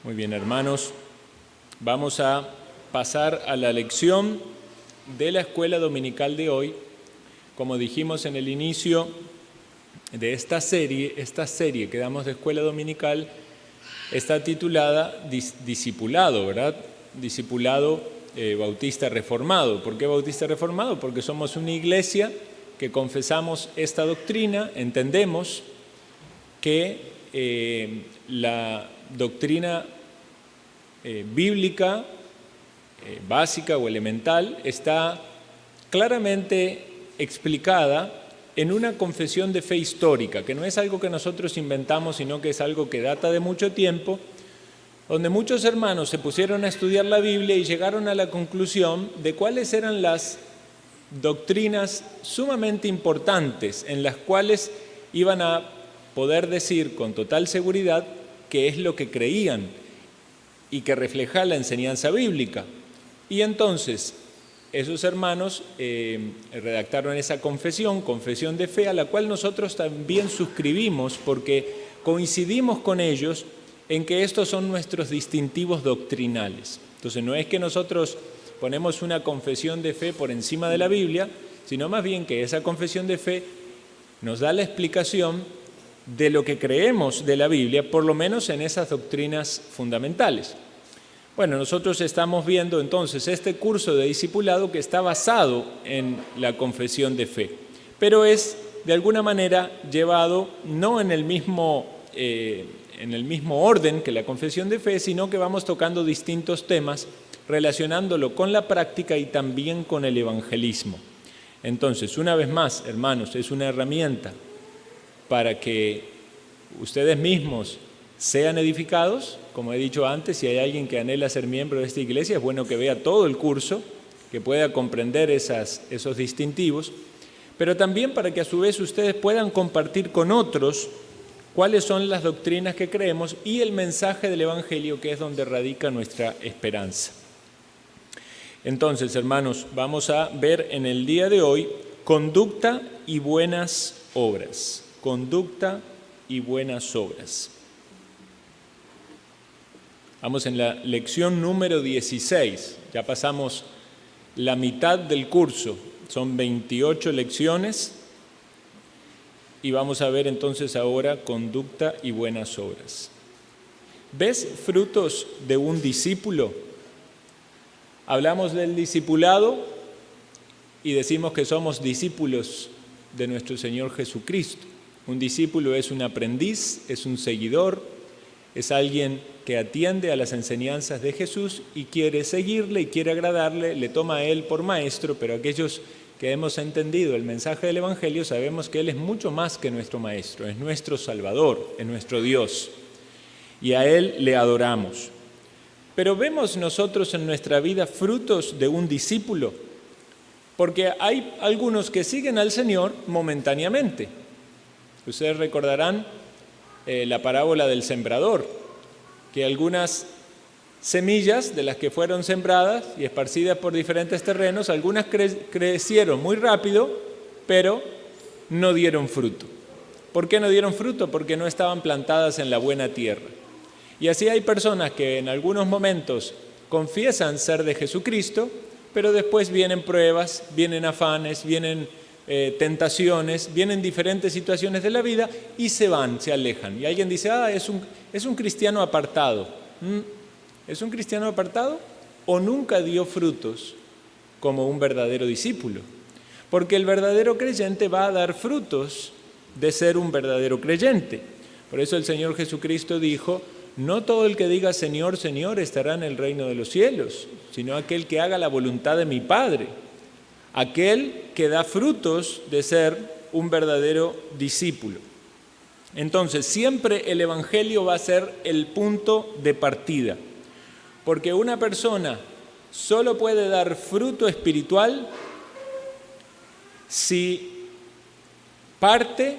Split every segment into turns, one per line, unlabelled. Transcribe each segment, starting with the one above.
Muy bien, hermanos, vamos a pasar a la lección de la escuela dominical de hoy. Como dijimos en el inicio de esta serie que damos de escuela dominical está titulada Discipulado, ¿verdad? Discipulado Bautista Reformado. ¿Por qué Bautista Reformado? Porque somos una iglesia que confesamos esta doctrina, entendemos que la doctrina bíblica, básica o elemental, está claramente explicada en una confesión de fe histórica, que no es algo que nosotros inventamos, sino que es algo que data de mucho tiempo, donde muchos hermanos se pusieron a estudiar la Biblia y llegaron a la conclusión de cuáles eran las doctrinas sumamente importantes en las cuales iban a poder decir con total seguridad qué es lo que creían y que refleja la enseñanza bíblica. Y entonces esos hermanos redactaron esa confesión de fe, a la cual nosotros también suscribimos porque coincidimos con ellos en que estos son nuestros distintivos doctrinales. Entonces no es que nosotros ponemos una confesión de fe por encima de la Biblia, sino más bien que esa confesión de fe nos da la explicación de lo que creemos de la Biblia, por lo menos en esas doctrinas fundamentales. Bueno, nosotros estamos viendo entonces este curso de discipulado que está basado en la confesión de fe, pero es de alguna manera llevado no en el mismo orden que la confesión de fe, sino que vamos tocando distintos temas relacionándolo con la práctica y también con el evangelismo. Entonces, una vez más, hermanos, es una herramienta para que ustedes mismos sean edificados. Como he dicho antes, si hay alguien que anhela ser miembro de esta iglesia, es bueno que vea todo el curso, que pueda comprender esos distintivos, pero también para que a su vez ustedes puedan compartir con otros cuáles son las doctrinas que creemos y el mensaje del Evangelio, que es donde radica nuestra esperanza. Entonces, hermanos, vamos a ver en el día de hoy conducta y buenas obras. Conducta y buenas obras. Vamos en la lección número 16. Ya pasamos la mitad del curso. Son 28 lecciones. Y vamos a ver entonces ahora conducta y buenas obras. ¿Ves frutos de un discípulo? Hablamos del discipulado y decimos que somos discípulos de nuestro Señor Jesucristo. Un discípulo es un aprendiz, es un seguidor, es alguien que atiende a las enseñanzas de Jesús y quiere seguirle y quiere agradarle, le toma a él por maestro, pero aquellos que hemos entendido el mensaje del Evangelio sabemos que él es mucho más que nuestro maestro, es nuestro Salvador, es nuestro Dios, y a él le adoramos. Pero vemos nosotros en nuestra vida frutos de un discípulo, porque hay algunos que siguen al Señor momentáneamente. Ustedes recordarán la parábola del sembrador, que algunas semillas de las que fueron sembradas y esparcidas por diferentes terrenos, algunas crecieron muy rápido, pero no dieron fruto. ¿Por qué no dieron fruto? Porque no estaban plantadas en la buena tierra. Y así hay personas que en algunos momentos confiesan ser de Jesucristo, pero después vienen pruebas, vienen afanes, vienen tentaciones, vienen diferentes situaciones de la vida y se van, se alejan. Y alguien dice, es un cristiano apartado. ¿Es un cristiano apartado o nunca dio frutos como un verdadero discípulo? Porque el verdadero creyente va a dar frutos de ser un verdadero creyente. Por eso el Señor Jesucristo dijo, no todo el que diga Señor, Señor estará en el reino de los cielos, sino aquel que haga la voluntad de mi Padre. Aquel que da frutos de ser un verdadero discípulo. Entonces, siempre el Evangelio va a ser el punto de partida, porque una persona solo puede dar fruto espiritual si parte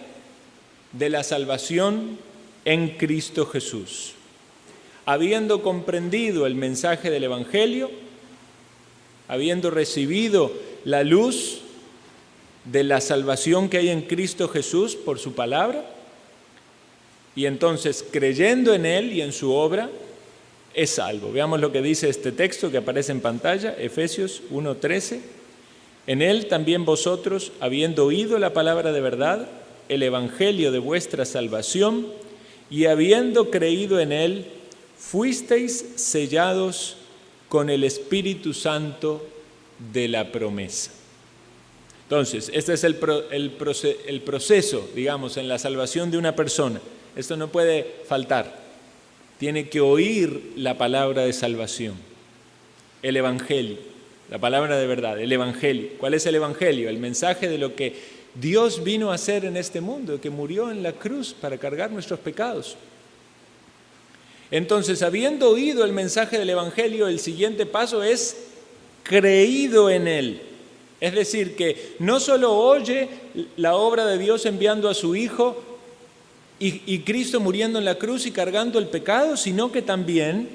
de la salvación en Cristo Jesús. Habiendo comprendido el mensaje del Evangelio, habiendo recibido la luz de la salvación que hay en Cristo Jesús por su palabra, y entonces creyendo en Él y en su obra, es salvo. Veamos lo que dice este texto que aparece en pantalla, Efesios 1:13. En él también vosotros, habiendo oído la palabra de verdad, el evangelio de vuestra salvación, y habiendo creído en él, fuisteis sellados con el Espíritu Santo de la promesa. Entonces, este es el proceso, digamos, en la salvación de una persona. Esto no puede faltar. Tiene que oír la palabra de salvación, el evangelio, la palabra de verdad, el evangelio. ¿Cuál es el evangelio? El mensaje de lo que Dios vino a hacer en este mundo, que murió en la cruz para cargar nuestros pecados. Entonces, habiendo oído el mensaje del evangelio, el siguiente paso es creído en él. Es decir, que no solo oye la obra de Dios enviando a su Hijo y Cristo muriendo en la cruz y cargando el pecado, sino que también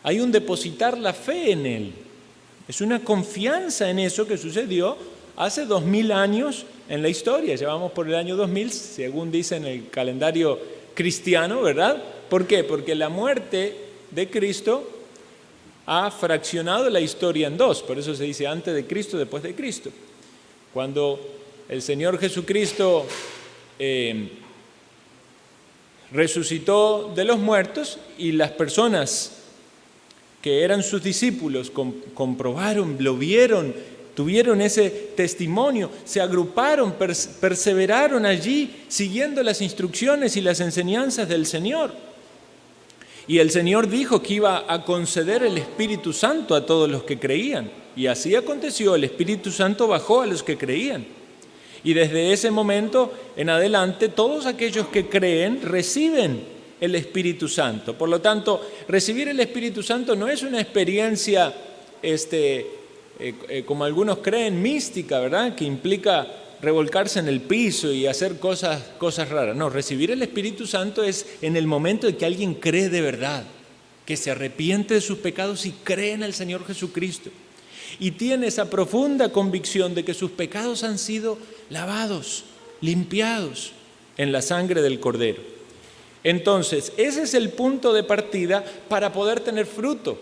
hay un depositar la fe en él. Es una confianza en eso que sucedió hace 2000 años en la historia. Llevamos por el año 2000, según dice en el calendario cristiano, ¿verdad? ¿Por qué? Porque la muerte de Cristo ha fraccionado la historia en dos. Por eso se dice antes de Cristo, después de Cristo. Cuando el Señor Jesucristo resucitó de los muertos y las personas que eran sus discípulos comprobaron, lo vieron, tuvieron ese testimonio, se agruparon, perseveraron allí siguiendo las instrucciones y las enseñanzas del Señor. Y el Señor dijo que iba a conceder el Espíritu Santo a todos los que creían. Y así aconteció, el Espíritu Santo bajó a los que creían. Y desde ese momento en adelante, todos aquellos que creen reciben el Espíritu Santo. Por lo tanto, recibir el Espíritu Santo no es una experiencia, como algunos creen, mística, ¿verdad? Que implica revolcarse en el piso y hacer cosas raras. No, recibir el Espíritu Santo es en el momento en que alguien cree de verdad, que se arrepiente de sus pecados y cree en el Señor Jesucristo. Y tiene esa profunda convicción de que sus pecados han sido lavados, limpiados en la sangre del Cordero. Entonces, ese es el punto de partida para poder tener fruto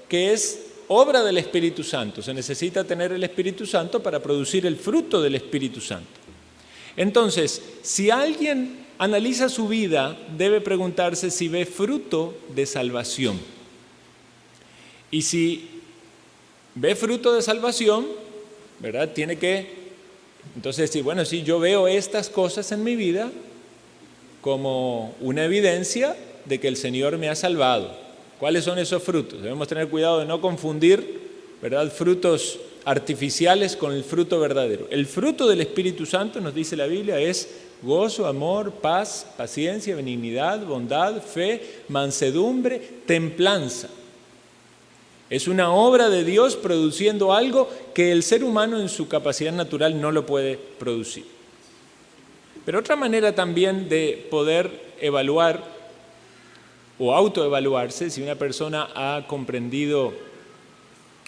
que es obra del Espíritu Santo. Se necesita tener el Espíritu Santo para producir el fruto del Espíritu Santo. Entonces, si alguien analiza su vida, debe preguntarse si ve fruto de salvación. Y si ve fruto de salvación, ¿verdad? Tiene que, entonces decir, bueno, si yo veo estas cosas en mi vida como una evidencia de que el Señor me ha salvado. ¿Cuáles son esos frutos? Debemos tener cuidado de no confundir, ¿verdad?, frutos artificiales con el fruto verdadero. El fruto del Espíritu Santo, nos dice la Biblia, es gozo, amor, paz, paciencia, benignidad, bondad, fe, mansedumbre, templanza. Es una obra de Dios produciendo algo que el ser humano en su capacidad natural no lo puede producir. Pero otra manera también de poder evaluar o autoevaluarse si una persona ha comprendido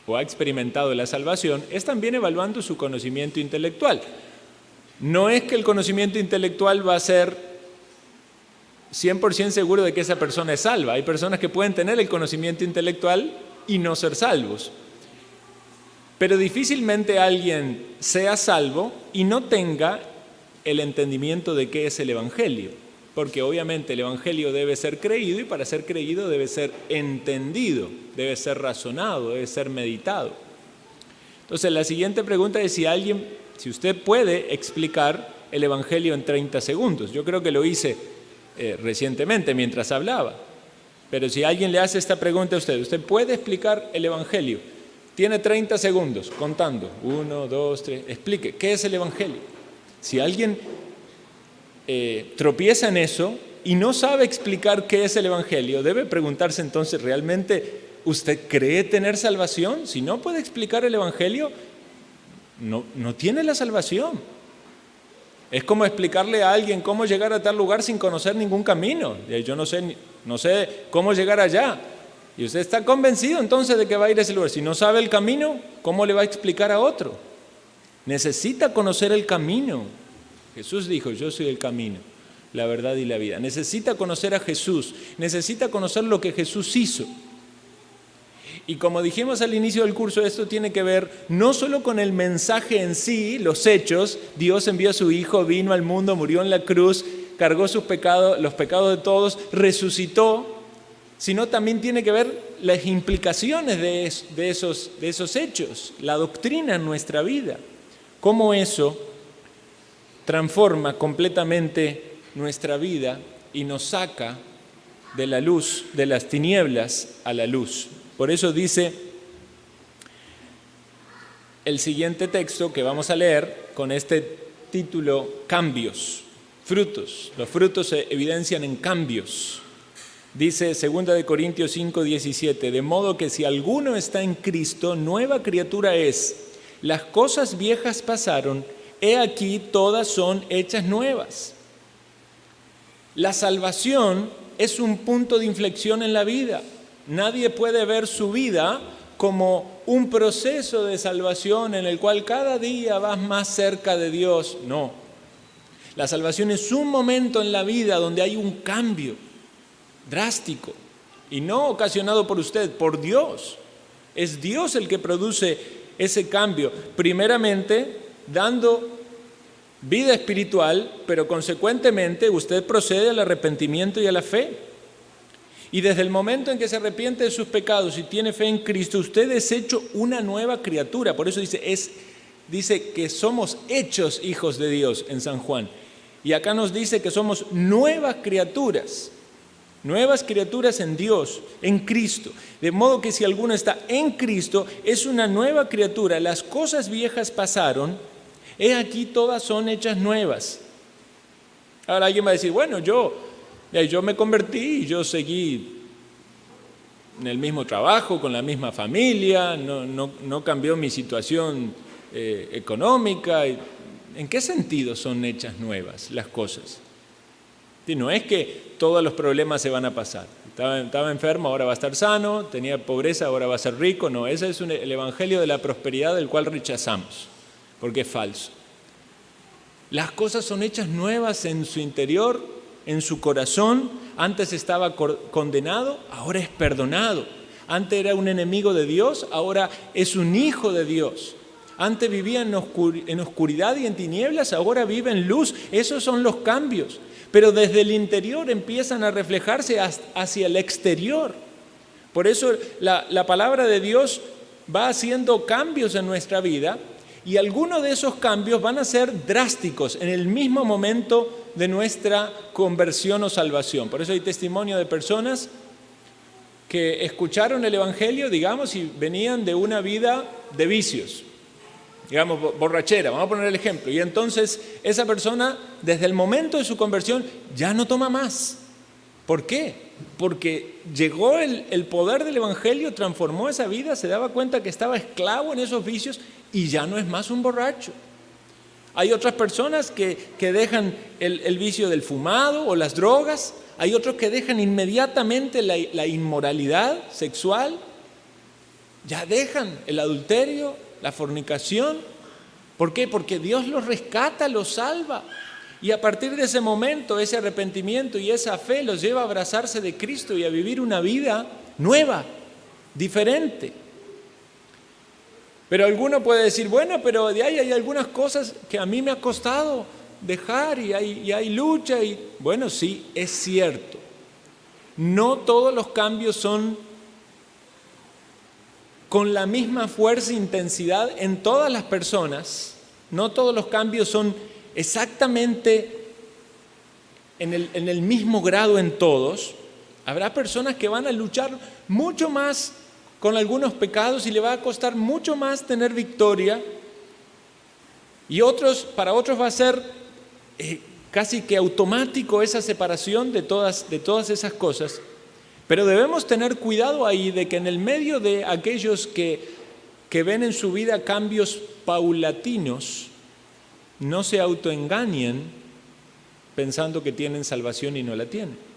o ha experimentado la salvación es también evaluando su conocimiento intelectual. No es que el conocimiento intelectual va a ser 100% seguro de que esa persona es salva. Hay personas que pueden tener el conocimiento intelectual y no ser salvos. Pero difícilmente alguien sea salvo y no tenga el entendimiento de qué es el Evangelio. Porque obviamente el Evangelio debe ser creído y para ser creído debe ser entendido, debe ser razonado, debe ser meditado. Entonces la siguiente pregunta es si usted puede explicar el Evangelio en 30 segundos. Yo creo que lo hice recientemente mientras hablaba. Pero si alguien le hace esta pregunta a ¿usted puede explicar el Evangelio? Tiene 30 segundos contando. 1, 2, 3. Explique, ¿qué es el Evangelio? Si alguien tropieza en eso y no sabe explicar qué es el Evangelio, debe preguntarse entonces, ¿realmente usted cree tener salvación? Si no puede explicar el Evangelio, no tiene la salvación. Es como explicarle a alguien cómo llegar a tal lugar sin conocer ningún camino. Yo no sé cómo llegar allá. Y usted está convencido entonces de que va a ir a ese lugar. Si no sabe el camino, ¿cómo le va a explicar a otro? Necesita conocer el camino. Jesús dijo, yo soy el camino, la verdad y la vida. Necesita conocer a Jesús, necesita conocer lo que Jesús hizo. Y como dijimos al inicio del curso, esto tiene que ver no solo con el mensaje en sí, los hechos. Dios envió a su Hijo, vino al mundo, murió en la cruz, cargó sus pecados, los pecados de todos, resucitó, sino también tiene que ver las implicaciones de esos hechos, la doctrina en nuestra vida, cómo eso transforma completamente nuestra vida y nos saca de la luz, de las tinieblas a la luz. Por eso dice el siguiente texto que vamos a leer con este título, cambios, frutos. Los frutos se evidencian en cambios. Dice 2 Corintios 5:17, de modo que si alguno está en Cristo, nueva criatura es. Las cosas viejas pasaron, he aquí todas son hechas nuevas. La salvación es un punto de inflexión en la vida. Nadie puede ver su vida como un proceso de salvación en el cual cada día vas más cerca de Dios. No. La salvación es un momento en la vida donde hay un cambio drástico y no ocasionado por usted, por Dios. Es Dios el que produce ese cambio, primeramente dando vida espiritual, pero consecuentemente usted procede al arrepentimiento y a la fe. Y desde el momento en que se arrepiente de sus pecados y tiene fe en Cristo, usted es hecho una nueva criatura. Por eso dice que somos hechos hijos de Dios en San Juan. Y acá nos dice que somos nuevas criaturas en Dios, en Cristo. De modo que si alguno está en Cristo, es una nueva criatura. Las cosas viejas pasaron, he aquí todas son hechas nuevas. Ahora alguien va a decir, bueno, yo me convertí y yo seguí en el mismo trabajo, con la misma familia, no cambió mi situación económica. ¿En qué sentido son hechas nuevas las cosas? No es que todos los problemas se van a pasar. Estaba enfermo, ahora va a estar sano, tenía pobreza, ahora va a ser rico. No, ese es el evangelio de la prosperidad del cual rechazamos, porque es falso. Las cosas son hechas nuevas en su interior, en su corazón. Antes estaba condenado, ahora es perdonado. Antes era un enemigo de Dios, ahora es un hijo de Dios. Antes vivía en oscuridad y en tinieblas, ahora vive en luz. Esos son los cambios. Pero desde el interior empiezan a reflejarse hacia el exterior. Por eso la palabra de Dios va haciendo cambios en nuestra vida, y algunos de esos cambios van a ser drásticos en el mismo momento de nuestra conversión o salvación. Por eso hay testimonio de personas que escucharon el evangelio, digamos, y venían de una vida de vicios, digamos, borrachera, vamos a poner el ejemplo. Y entonces esa persona, desde el momento de su conversión, ya no toma más. ¿Por qué? Porque llegó el poder del evangelio, transformó esa vida, se daba cuenta que estaba esclavo en esos vicios y ya no es más un borracho. Hay otras personas que dejan el vicio del fumado o las drogas. Hay otros que dejan inmediatamente la inmoralidad sexual. Ya dejan el adulterio, la fornicación. ¿Por qué? Porque Dios los rescata, los salva. Y a partir de ese momento, ese arrepentimiento y esa fe los lleva a abrazarse de Cristo y a vivir una vida nueva, diferente. Pero alguno puede decir, bueno, pero de ahí hay algunas cosas que a mí me ha costado dejar y hay lucha. Y bueno, sí, es cierto. No todos los cambios son con la misma fuerza e intensidad en todas las personas. No todos los cambios son exactamente en el mismo grado en todos. Habrá personas que van a luchar mucho más con algunos pecados y le va a costar mucho más tener victoria, y para otros va a ser casi que automático esa separación de todas esas cosas. Pero debemos tener cuidado ahí de que en el medio de aquellos que ven en su vida cambios paulatinos, no se autoengañen pensando que tienen salvación y no la tienen.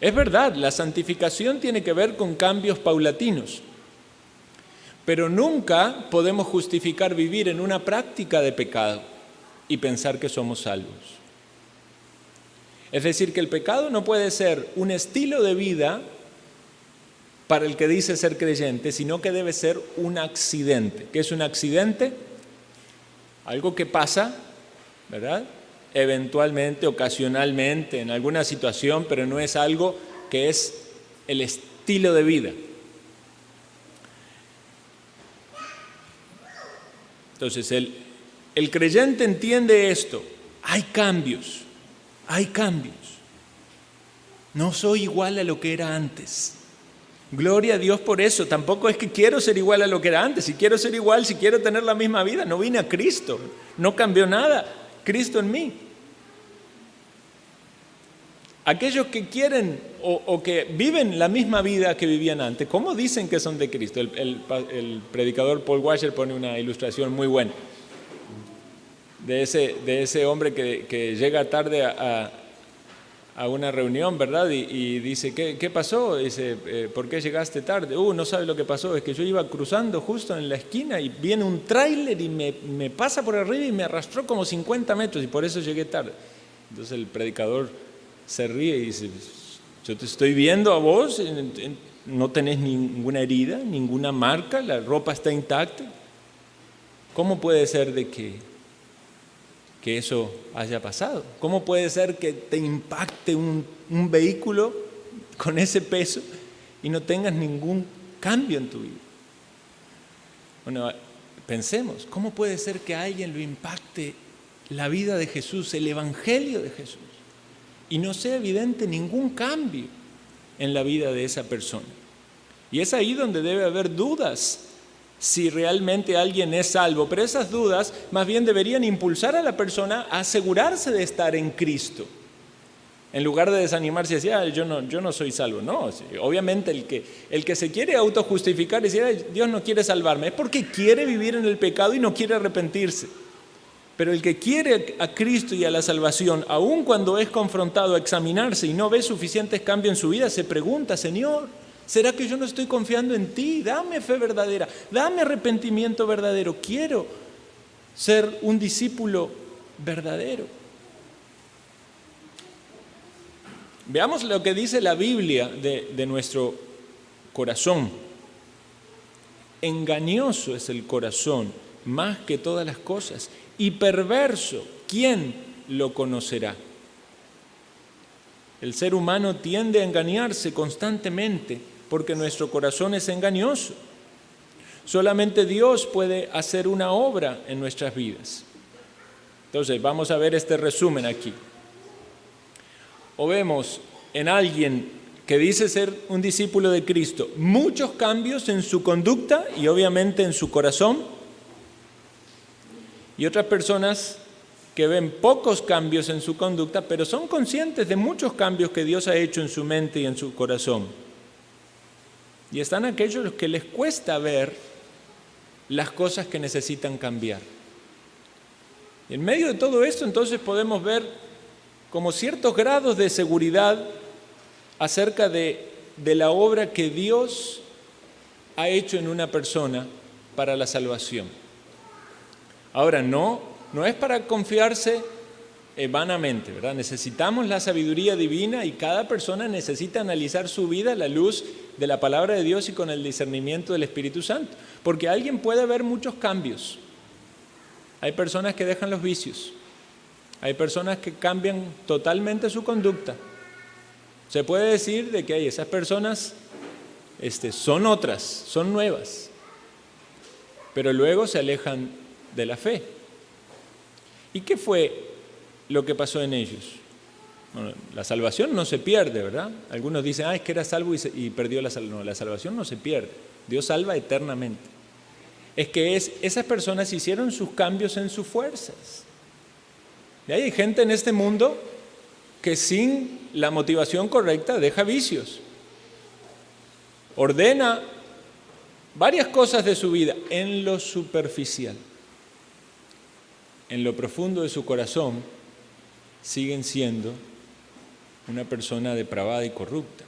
Es verdad, la santificación tiene que ver con cambios paulatinos, pero nunca podemos justificar vivir en una práctica de pecado y pensar que somos salvos. Es decir, que el pecado no puede ser un estilo de vida para el que dice ser creyente, sino que debe ser un accidente. ¿Qué es un accidente? Algo que pasa, ¿verdad? Eventualmente, ocasionalmente, en alguna situación, pero no es algo que es el estilo de vida. Entonces, el creyente entiende esto. Hay cambios. No soy igual a lo que era antes. Gloria a Dios por eso. Tampoco es que quiero ser igual a lo que era antes. Si quiero ser igual, si quiero tener la misma vida, no vine a Cristo. No cambió nada. Cristo en mí. Aquellos que quieren o que viven la misma vida que vivían antes, ¿cómo dicen que son de Cristo? El predicador Paul Washer pone una ilustración muy buena de ese hombre que llega tarde a una reunión, ¿verdad? Y dice, ¿qué pasó? Dice, ¿por qué llegaste tarde? No sabe lo que pasó, es que yo iba cruzando justo en la esquina y viene un tráiler y me pasa por arriba y me arrastró como 50 metros y por eso llegué tarde. Entonces el predicador se ríe y dice, yo te estoy viendo a vos, no tenés ninguna herida, ninguna marca, la ropa está intacta. ¿Cómo puede ser de que eso haya pasado? ¿Cómo puede ser que te impacte un vehículo con ese peso y no tengas ningún cambio en tu vida? Bueno, pensemos, ¿cómo puede ser que a alguien lo impacte la vida de Jesús, el Evangelio de Jesús, y no sea evidente ningún cambio en la vida de esa persona? Y es ahí donde debe haber dudas si realmente alguien es salvo, pero esas dudas más bien deberían impulsar a la persona a asegurarse de estar en Cristo, en lugar de desanimarse y decir, yo no soy salvo. No, obviamente el que se quiere autojustificar y decir, Dios no quiere salvarme, es porque quiere vivir en el pecado y no quiere arrepentirse. Pero el que quiere a Cristo y a la salvación, aun cuando es confrontado a examinarse y no ve suficientes cambios en su vida, se pregunta, Señor, ¿será que yo no estoy confiando en ti? Dame fe verdadera, dame arrepentimiento verdadero. Quiero ser un discípulo verdadero. Veamos lo que dice la Biblia de nuestro corazón. Engañoso es el corazón más que todas las cosas y perverso, ¿quién lo conocerá? El ser humano tiende a engañarse constantemente porque nuestro corazón es engañoso. Solamente Dios puede hacer una obra en nuestras vidas. Entonces, vamos a ver este resumen aquí. O vemos en alguien que dice ser un discípulo de Cristo muchos cambios en su conducta y obviamente en su corazón, y otras personas que ven pocos cambios en su conducta, pero son conscientes de muchos cambios que Dios ha hecho en su mente y en su corazón. Y están aquellos que les cuesta ver las cosas que necesitan cambiar. Y en medio de todo esto, entonces podemos ver como ciertos grados de seguridad acerca de la obra que Dios ha hecho en una persona para la salvación. Ahora, no es para confiarse vanamente, ¿verdad? Necesitamos la sabiduría divina y cada persona necesita analizar su vida a la luz de la palabra de Dios y con el discernimiento del Espíritu Santo, porque alguien puede ver muchos cambios. Hay personas que dejan los vicios, hay personas que cambian totalmente su conducta. Se puede decir de que esas personas son otras, son nuevas, pero luego se alejan de la fe. ¿Y qué fue lo que pasó en ellos? Bueno, la salvación no se pierde, ¿verdad? Algunos dicen, es que era salvo y perdió la salvación. No, la salvación no se pierde. Dios salva eternamente. Es que esas personas hicieron sus cambios en sus fuerzas. Y hay gente en este mundo que sin la motivación correcta deja vicios. Ordena varias cosas de su vida en lo superficial. En lo profundo de su corazón siguen siendo una persona depravada y corrupta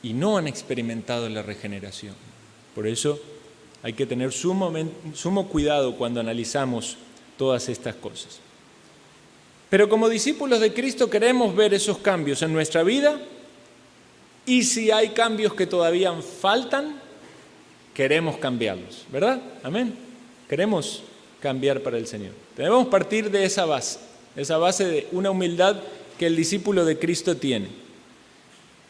y no han experimentado la regeneración. Por eso hay que tener sumo cuidado cuando analizamos todas estas cosas. Pero como discípulos de Cristo queremos ver esos cambios en nuestra vida, y si hay cambios que todavía faltan, queremos cambiarlos, ¿verdad? Amén. Queremos cambiar para el Señor. Debemos partir de esa base de una humildad que el discípulo de Cristo tiene.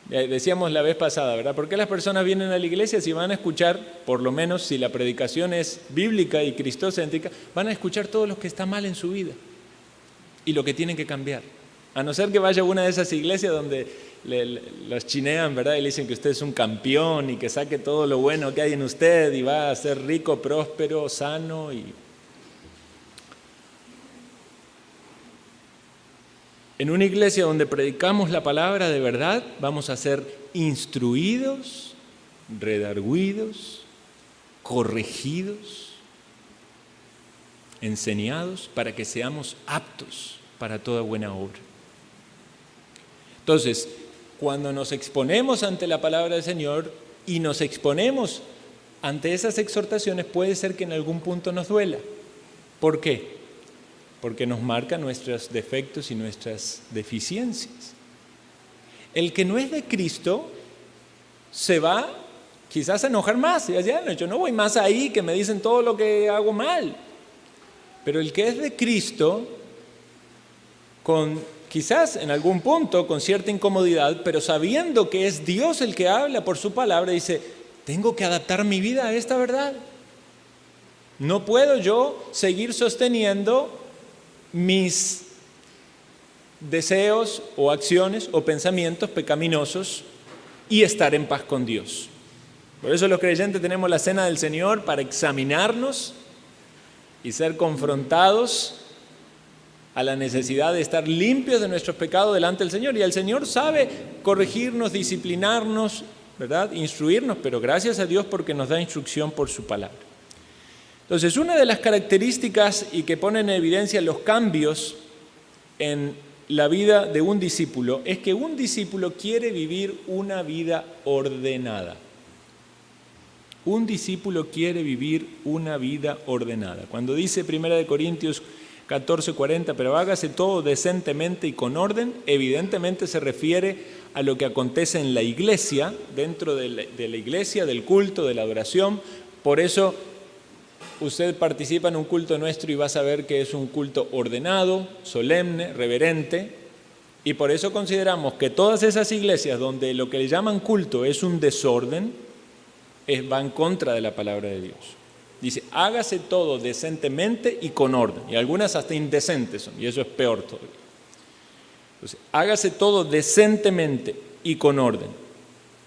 Decíamos la vez pasada, ¿verdad? ¿Por qué las personas vienen a la iglesia si van a escuchar, por lo menos si la predicación es bíblica y cristocéntrica, van a escuchar todo lo que está mal en su vida y lo que tienen que cambiar? A no ser que vaya a una de esas iglesias donde los chinean, ¿verdad? Y le dicen que usted es un campeón y que saque todo lo bueno que hay en usted y va a ser rico, próspero, sano y... En una iglesia donde predicamos la palabra de verdad, vamos a ser instruidos, redarguidos, corregidos, enseñados para que seamos aptos para toda buena obra. Entonces, cuando nos exponemos ante la palabra del Señor y nos exponemos ante esas exhortaciones, puede ser que en algún punto nos duela. ¿Por qué? Porque nos marca nuestros defectos y nuestras deficiencias. El que no es de Cristo se va quizás a enojar más. Y ya, yo no voy más ahí, que me dicen todo lo que hago mal. Pero el que es de Cristo, quizás en algún punto con cierta incomodidad, pero sabiendo que es Dios el que habla por su palabra, dice, tengo que adaptar mi vida a esta verdad. No puedo yo seguir sosteniendo mis deseos o acciones o pensamientos pecaminosos y estar en paz con Dios. Por eso los creyentes tenemos la cena del Señor para examinarnos y ser confrontados a la necesidad de estar limpios de nuestros pecados delante del Señor. Y el Señor sabe corregirnos, disciplinarnos, ¿verdad? Instruirnos, pero gracias a Dios porque nos da instrucción por su palabra. Entonces, una de las características y que pone en evidencia los cambios en la vida de un discípulo es que un discípulo quiere vivir una vida ordenada. Un discípulo quiere vivir una vida ordenada. Cuando dice 1 Corintios 14:40, pero hágase todo decentemente y con orden, evidentemente se refiere a lo que acontece en la iglesia, dentro de la iglesia, del culto, de la adoración. Por eso usted participa en un culto nuestro y va a saber que es un culto ordenado, solemne, reverente, y por eso consideramos que todas esas iglesias donde lo que le llaman culto es un desorden, va en contra de la palabra de Dios. Dice, hágase todo decentemente y con orden, y algunas hasta indecentes son, y eso es peor todavía. Entonces, hágase todo decentemente y con orden.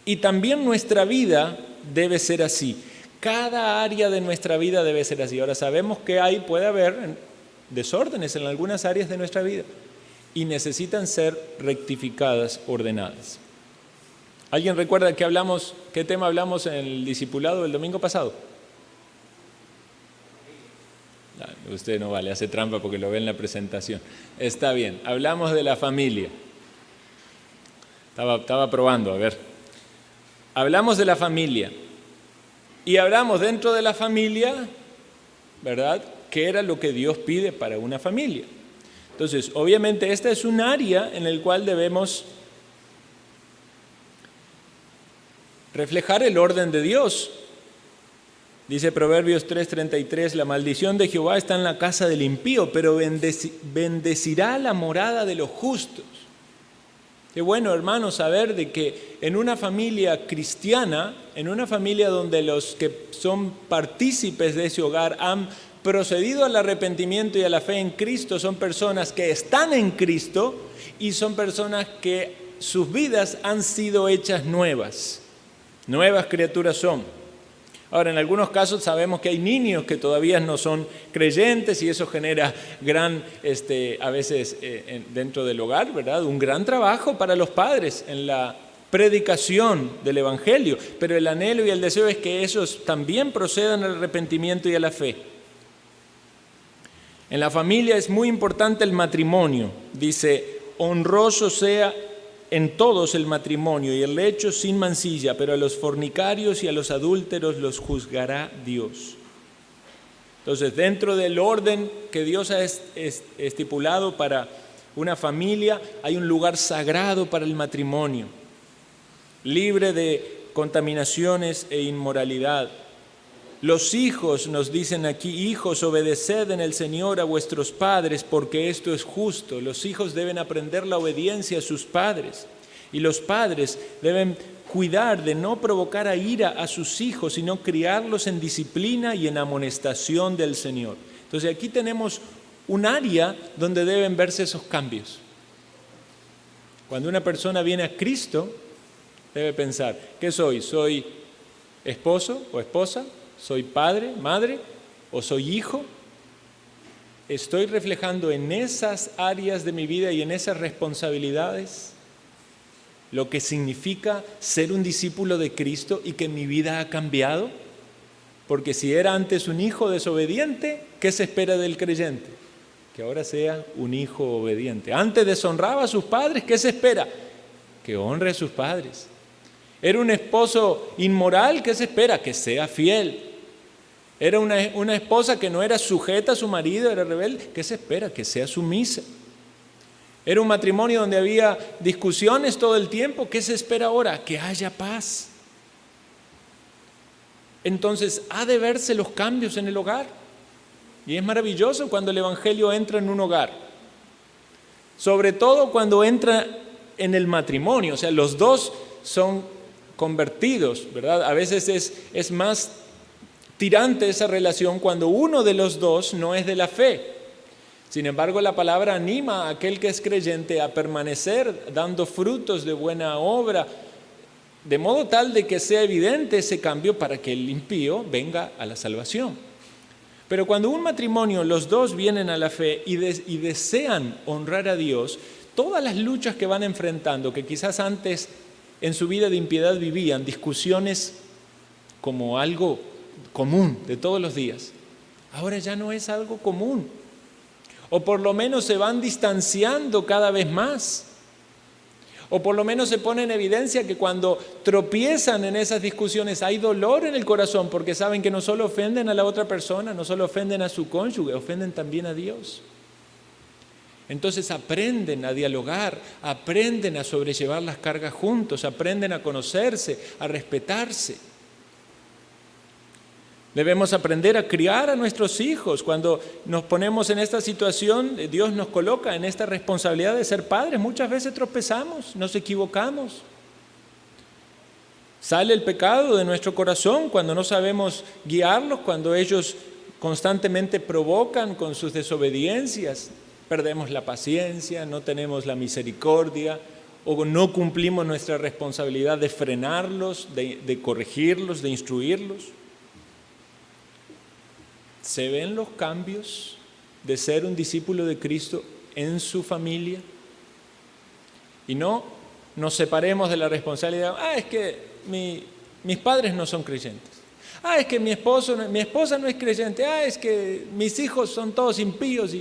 Y también nuestra vida debe ser así. Cada área de nuestra vida debe ser así. Ahora sabemos que puede haber desórdenes en algunas áreas de nuestra vida y necesitan ser rectificadas, ordenadas. ¿Alguien recuerda qué tema hablamos en el discipulado el domingo pasado? No, usted no vale, hace trampa porque lo ve en la presentación. Está bien, hablamos de la familia. Estaba probando, a ver. Hablamos de la familia. Y hablamos dentro de la familia, ¿verdad?, qué era lo que Dios pide para una familia. Entonces, obviamente, esta es un área en el cual debemos reflejar el orden de Dios. Dice Proverbios 3:33, la maldición de Jehová está en la casa del impío, pero bendecirá la morada de los justos. Qué bueno, hermanos, saber de que en una familia cristiana, en una familia donde los que son partícipes de ese hogar han procedido al arrepentimiento y a la fe en Cristo, son personas que están en Cristo y son personas que sus vidas han sido hechas nuevas. Nuevas criaturas son. Ahora, en algunos casos sabemos que hay niños que todavía no son creyentes y eso genera a veces dentro del hogar, ¿verdad?, un gran trabajo para los padres en la predicación del Evangelio. Pero el anhelo y el deseo es que esos también procedan al arrepentimiento y a la fe. En la familia es muy importante el matrimonio. Dice, honroso sea en todos el matrimonio y el lecho sin mancilla, pero a los fornicarios y a los adúlteros los juzgará Dios. Entonces, dentro del orden que Dios ha estipulado para una familia, hay un lugar sagrado para el matrimonio, libre de contaminaciones e inmoralidad. Los hijos, nos dicen aquí, hijos, obedeced en el Señor a vuestros padres, porque esto es justo. Los hijos deben aprender la obediencia a sus padres, y los padres deben cuidar de no provocar a ira a sus hijos, sino criarlos en disciplina y en amonestación del Señor. Entonces aquí tenemos un área donde deben verse esos cambios. Cuando una persona viene a Cristo, debe pensar, ¿qué soy? ¿Soy esposo o esposa? ¿Soy padre, madre? ¿O soy hijo? ¿Estoy reflejando en esas áreas de mi vida y en esas responsabilidades lo que significa ser un discípulo de Cristo y que mi vida ha cambiado? Porque si era antes un hijo desobediente, ¿qué se espera del creyente? Que ahora sea un hijo obediente. Antes deshonraba a sus padres, ¿qué se espera? Que honre a sus padres. Era un esposo inmoral, ¿qué se espera? Que sea fiel. Era una esposa que no era sujeta a su marido, era rebelde, ¿qué se espera? Que sea sumisa. Era un matrimonio donde había discusiones todo el tiempo, ¿qué se espera ahora? Que haya paz. Entonces, ha de verse los cambios en el hogar. Y es maravilloso cuando el Evangelio entra en un hogar. Sobre todo cuando entra en el matrimonio, o sea, los dos son convertidos, ¿verdad? A veces es más tirante esa relación cuando uno de los dos no es de la fe. Sin embargo, la palabra anima a aquel que es creyente a permanecer dando frutos de buena obra, de modo tal de que sea evidente ese cambio para que el impío venga a la salvación. Pero cuando un matrimonio, los dos vienen a la fe y desean honrar a Dios, todas las luchas que van enfrentando, que quizás antes en su vida de impiedad vivían, discusiones como algo común de todos los días, ahora ya no es algo común. O por lo menos se van distanciando cada vez más. O por lo menos se pone en evidencia que cuando tropiezan en esas discusiones hay dolor en el corazón, porque saben que no solo ofenden a la otra persona, no solo ofenden a su cónyuge, ofenden también a Dios. Entonces aprenden a dialogar, aprenden a sobrellevar las cargas juntos, aprenden a conocerse, a respetarse. Debemos aprender a criar a nuestros hijos. Cuando nos ponemos en esta situación, Dios nos coloca en esta responsabilidad de ser padres. Muchas veces tropezamos, nos equivocamos. Sale el pecado de nuestro corazón cuando no sabemos guiarlos, cuando ellos constantemente provocan con sus desobediencias. Perdemos la paciencia, no tenemos la misericordia o no cumplimos nuestra responsabilidad de frenarlos, de corregirlos, de instruirlos. ¿Se ven los cambios de ser un discípulo de Cristo en su familia? Y no nos separemos de la responsabilidad. Es que mis padres no son creyentes. Es que mi esposa no es creyente. Es que mis hijos son todos impíos.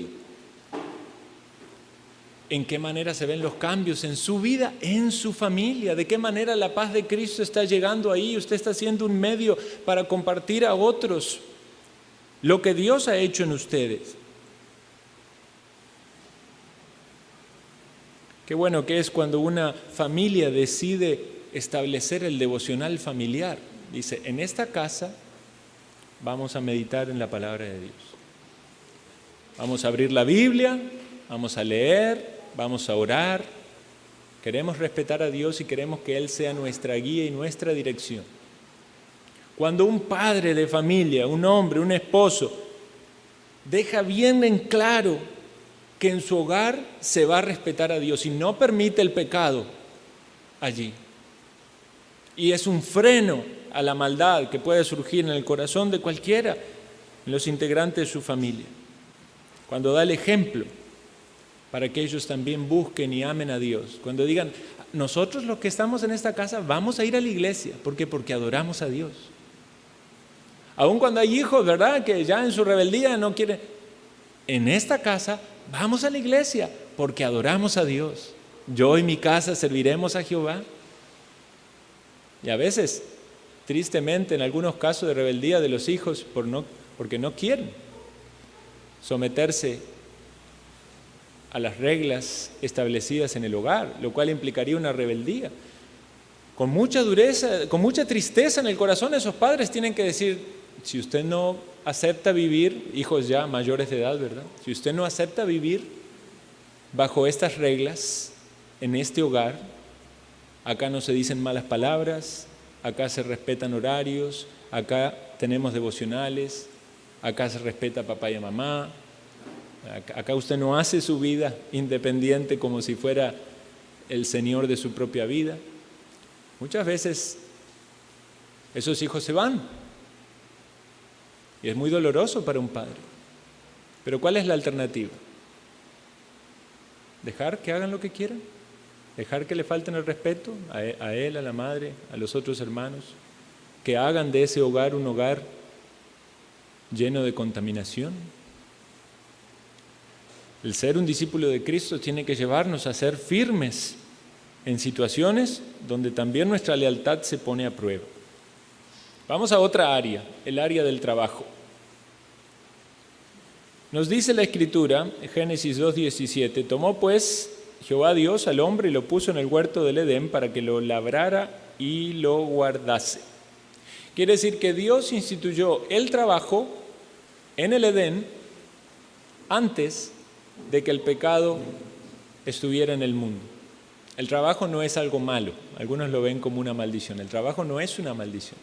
¿En qué manera se ven los cambios en su vida, en su familia? ¿De qué manera la paz de Cristo está llegando ahí? Usted está siendo un medio para compartir a otros lo que Dios ha hecho en ustedes. Qué bueno que es cuando una familia decide establecer el devocional familiar. Dice, en esta casa vamos a meditar en la palabra de Dios. Vamos a abrir la Biblia, vamos a leer, vamos a orar. Queremos respetar a Dios y queremos que Él sea nuestra guía y nuestra dirección. Cuando un padre de familia, un hombre, un esposo, deja bien en claro que en su hogar se va a respetar a Dios y no permite el pecado allí. Y es un freno a la maldad que puede surgir en el corazón de cualquiera, en los integrantes de su familia. Cuando da el ejemplo para que ellos también busquen y amen a Dios. Cuando digan, nosotros los que estamos en esta casa vamos a ir a la iglesia. ¿Por qué? Porque adoramos a Dios. Aun cuando hay hijos, ¿verdad?, que ya en su rebeldía no quieren. En esta casa vamos a la iglesia porque adoramos a Dios. Yo y mi casa serviremos a Jehová. Y a veces, tristemente, en algunos casos de rebeldía de los hijos, porque no quieren someterse a las reglas establecidas en el hogar, lo cual implicaría una rebeldía. Con mucha dureza, con mucha tristeza en el corazón, esos padres tienen que decir, si usted no acepta vivir, hijos ya mayores de edad, ¿verdad? Si usted no acepta vivir bajo estas reglas en este hogar, acá no se dicen malas palabras, acá se respetan horarios, acá tenemos devocionales, acá se respeta a papá y a mamá, acá usted no hace su vida independiente como si fuera el señor de su propia vida. Muchas veces esos hijos se van y es muy doloroso para un padre. Pero ¿cuál es la alternativa? ¿Dejar que hagan lo que quieran? ¿Dejar que le falten el respeto a él, a la madre, a los otros hermanos? ¿Que hagan de ese hogar un hogar lleno de contaminación? El ser un discípulo de Cristo tiene que llevarnos a ser firmes en situaciones donde también nuestra lealtad se pone a prueba. Vamos a otra área, el área del trabajo. Nos dice la Escritura, Génesis 2:17, tomó pues Jehová Dios al hombre y lo puso en el huerto del Edén para que lo labrara y lo guardase. Quiere decir que Dios instituyó el trabajo en el Edén antes de que el pecado estuviera en el mundo. El trabajo no es algo malo, algunos lo ven como una maldición. El trabajo no es una maldición,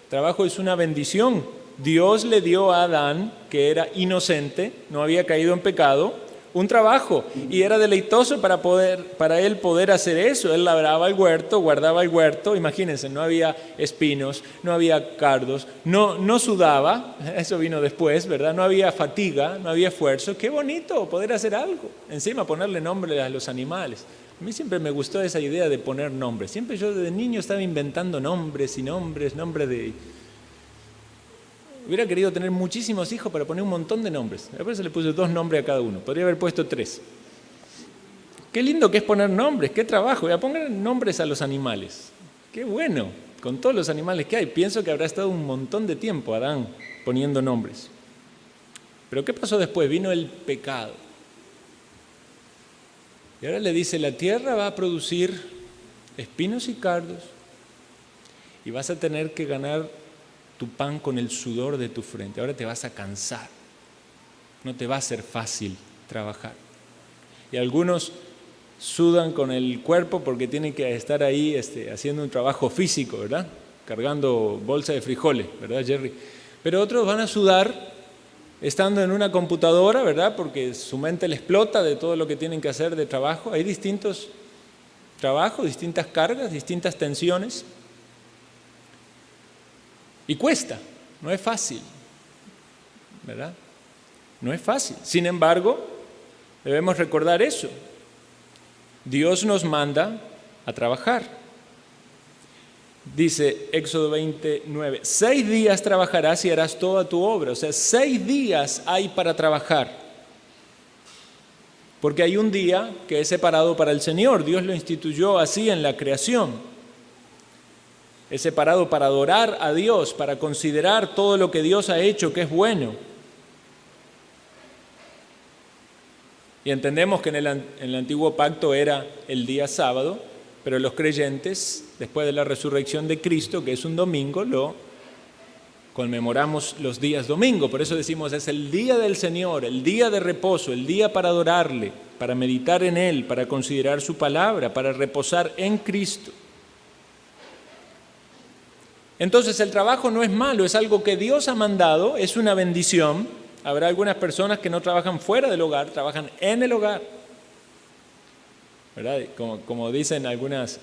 el trabajo es una bendición. Dios le dio a Adán, que era inocente, no había caído en pecado, un trabajo, y era deleitoso para él poder hacer eso. Él labraba el huerto, guardaba el huerto, imagínense, no había espinos, no había cardos, no sudaba, eso vino después, ¿verdad? No había fatiga, no había esfuerzo. Qué bonito poder hacer algo, encima ponerle nombre a los animales. A mí siempre me gustó esa idea de poner nombres, siempre yo desde niño estaba inventando nombres y nombres de... Hubiera querido tener muchísimos hijos para poner un montón de nombres. A veces le puse 2 nombres a cada uno. Podría haber puesto 3. Qué lindo que es poner nombres, qué trabajo. Voy a poner nombres a los animales. Qué bueno, con todos los animales que hay. Pienso que habrá estado un montón de tiempo Adán poniendo nombres. Pero ¿qué pasó después? Vino el pecado. Y ahora le dice, la tierra va a producir espinos y cardos y vas a tener que ganar tu pan con el sudor de tu frente. Ahora te vas a cansar. No te va a ser fácil trabajar. Y algunos sudan con el cuerpo porque tienen que estar ahí haciendo un trabajo físico, ¿verdad? Cargando bolsa de frijoles, ¿verdad, Jerry? Pero otros van a sudar estando en una computadora, ¿verdad? Porque su mente le explota de todo lo que tienen que hacer de trabajo. Hay distintos trabajos, distintas cargas, distintas tensiones. Y cuesta, no es fácil, ¿verdad? No es fácil. Sin embargo, debemos recordar eso. Dios nos manda a trabajar. Dice Éxodo 29, 6 días trabajarás y harás toda tu obra. O sea, 6 días hay para trabajar. Porque hay un día que es separado para el Señor. Dios lo instituyó así en la creación. Es separado para adorar a Dios, para considerar todo lo que Dios ha hecho que es bueno. Y entendemos que en el antiguo pacto era el día sábado, pero los creyentes, después de la resurrección de Cristo, que es un domingo, lo conmemoramos los días domingo. Por eso decimos, es el día del Señor, el día de reposo, el día para adorarle, para meditar en Él, para considerar su palabra, para reposar en Cristo. Entonces el trabajo no es malo, es algo que Dios ha mandado, es una bendición. Habrá algunas personas que no trabajan fuera del hogar, trabajan en el hogar, ¿verdad? Como dicen algunas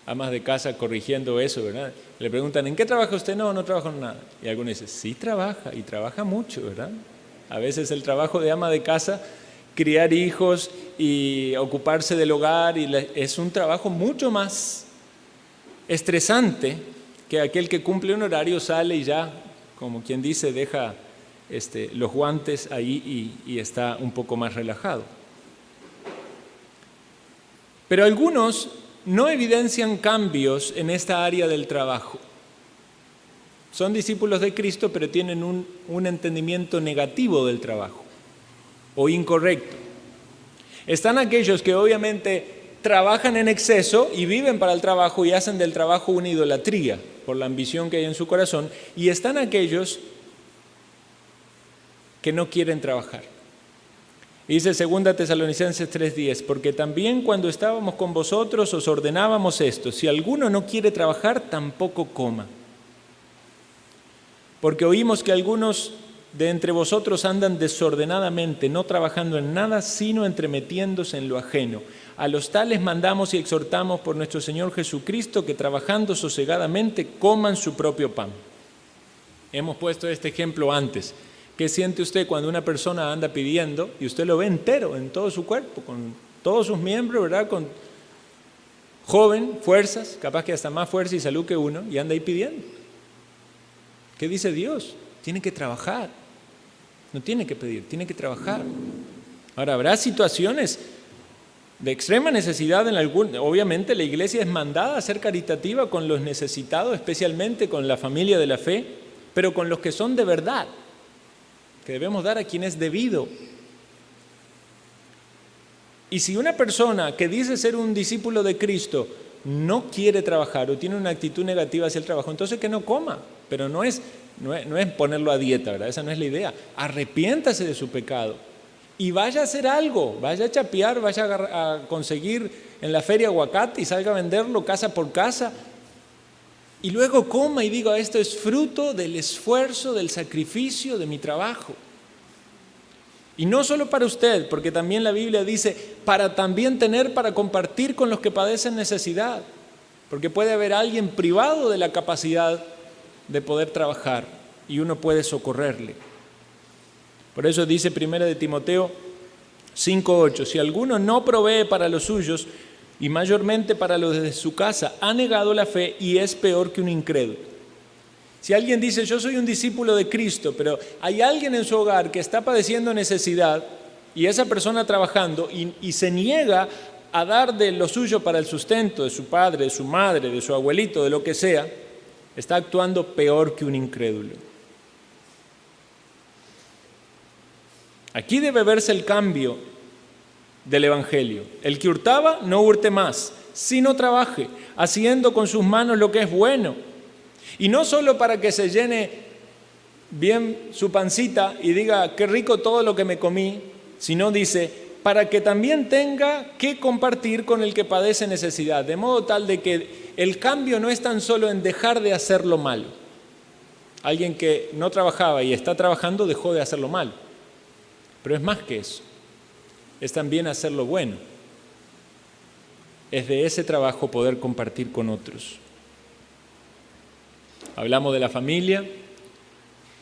amas de casa corrigiendo eso, ¿verdad? Le preguntan, ¿en qué trabaja usted? No trabajo en nada. Y algunos dicen, sí trabaja, y trabaja mucho, ¿verdad? A veces el trabajo de ama de casa, criar hijos y ocuparse del hogar, es un trabajo mucho más estresante que aquel que cumple un horario, sale y ya, como quien dice, deja los guantes ahí y está un poco más relajado. Pero algunos no evidencian cambios en esta área del trabajo. Son discípulos de Cristo, pero tienen un entendimiento negativo del trabajo o incorrecto. Están aquellos que obviamente trabajan en exceso y viven para el trabajo y hacen del trabajo una idolatría por la ambición que hay en su corazón. Y están aquellos que no quieren trabajar. Dice 2 Tesalonicenses 3:10, porque también cuando estábamos con vosotros os ordenábamos esto: si alguno no quiere trabajar, tampoco coma. Porque oímos que algunos de entre vosotros andan desordenadamente, no trabajando en nada, sino entremetiéndose en lo ajeno. A los tales mandamos y exhortamos por nuestro Señor Jesucristo que trabajando sosegadamente coman su propio pan. Hemos puesto este ejemplo antes. ¿Qué siente usted cuando una persona anda pidiendo y usted lo ve entero en todo su cuerpo, con todos sus miembros, ¿verdad? Con joven, fuerzas, capaz que hasta más fuerza y salud que uno, y anda ahí pidiendo? ¿Qué dice Dios? Tiene que trabajar. No tiene que pedir, tiene que trabajar. Ahora, habrá situaciones de extrema necesidad en algún. Obviamente la iglesia es mandada a ser caritativa con los necesitados, especialmente con la familia de la fe, pero con los que son de verdad, que debemos dar a quien es debido. Y si una persona que dice ser un discípulo de Cristo no quiere trabajar o tiene una actitud negativa hacia el trabajo, entonces que no coma, pero no es ponerlo a dieta, ¿verdad? Esa no es la idea. Arrepiéntase de su pecado y vaya a hacer algo, vaya a chapear, vaya a conseguir en la feria aguacate y salga a venderlo casa por casa. Y luego coma y diga: esto es fruto del esfuerzo, del sacrificio de mi trabajo. Y no solo para usted, porque también la Biblia dice, para también tener para compartir con los que padecen necesidad. Porque puede haber alguien privado de la capacidad de poder trabajar y uno puede socorrerle. Por eso dice 1 de Timoteo 5:8, si alguno no provee para los suyos, y mayormente para los de su casa, ha negado la fe y es peor que un incrédulo. Si alguien dice: yo soy un discípulo de Cristo, pero hay alguien en su hogar que está padeciendo necesidad y esa persona trabajando y se niega a dar de lo suyo para el sustento de su padre, de su madre, de su abuelito, de lo que sea, está actuando peor que un incrédulo. Aquí debe verse el cambio del Evangelio. El que hurtaba, no hurte más, sino trabaje, haciendo con sus manos lo que es bueno. Y no solo para que se llene bien su pancita y diga: qué rico todo lo que me comí, sino dice, para que también tenga que compartir con el que padece necesidad. De modo tal de que el cambio no es tan solo en dejar de hacer lo malo. Alguien que no trabajaba y está trabajando dejó de hacer lo malo. Pero es más que eso. Es también hacer lo bueno. Es de ese trabajo poder compartir con otros. Hablamos de la familia,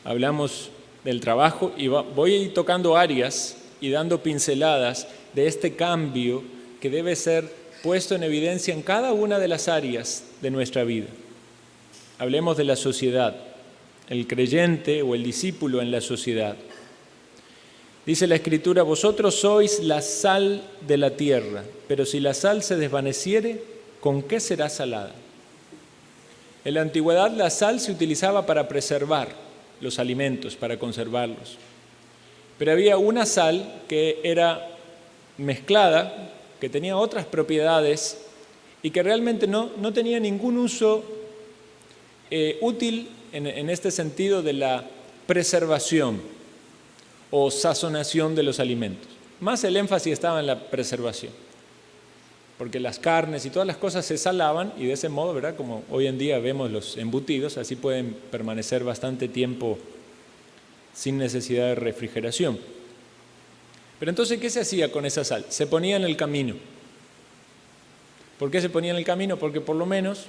hablamos del trabajo y voy a ir tocando áreas y dando pinceladas de este cambio que debe ser puesto en evidencia en cada una de las áreas de nuestra vida. Hablemos de la sociedad, el creyente o el discípulo en la sociedad. Dice la Escritura: vosotros sois la sal de la tierra, pero si la sal se desvaneciere, ¿con qué será salada? En la antigüedad la sal se utilizaba para preservar los alimentos, para conservarlos. Pero había una sal que era mezclada, que tenía otras propiedades y que realmente no tenía ningún uso útil en este sentido de la preservación o sazonación de los alimentos. Más el énfasis estaba en la preservación, porque las carnes y todas las cosas se salaban y de ese modo, ¿verdad? Como hoy en día vemos los embutidos, así pueden permanecer bastante tiempo sin necesidad de refrigeración. Pero entonces, ¿qué se hacía con esa sal? Se ponía en el camino. ¿Por qué se ponía en el camino? Porque por lo menos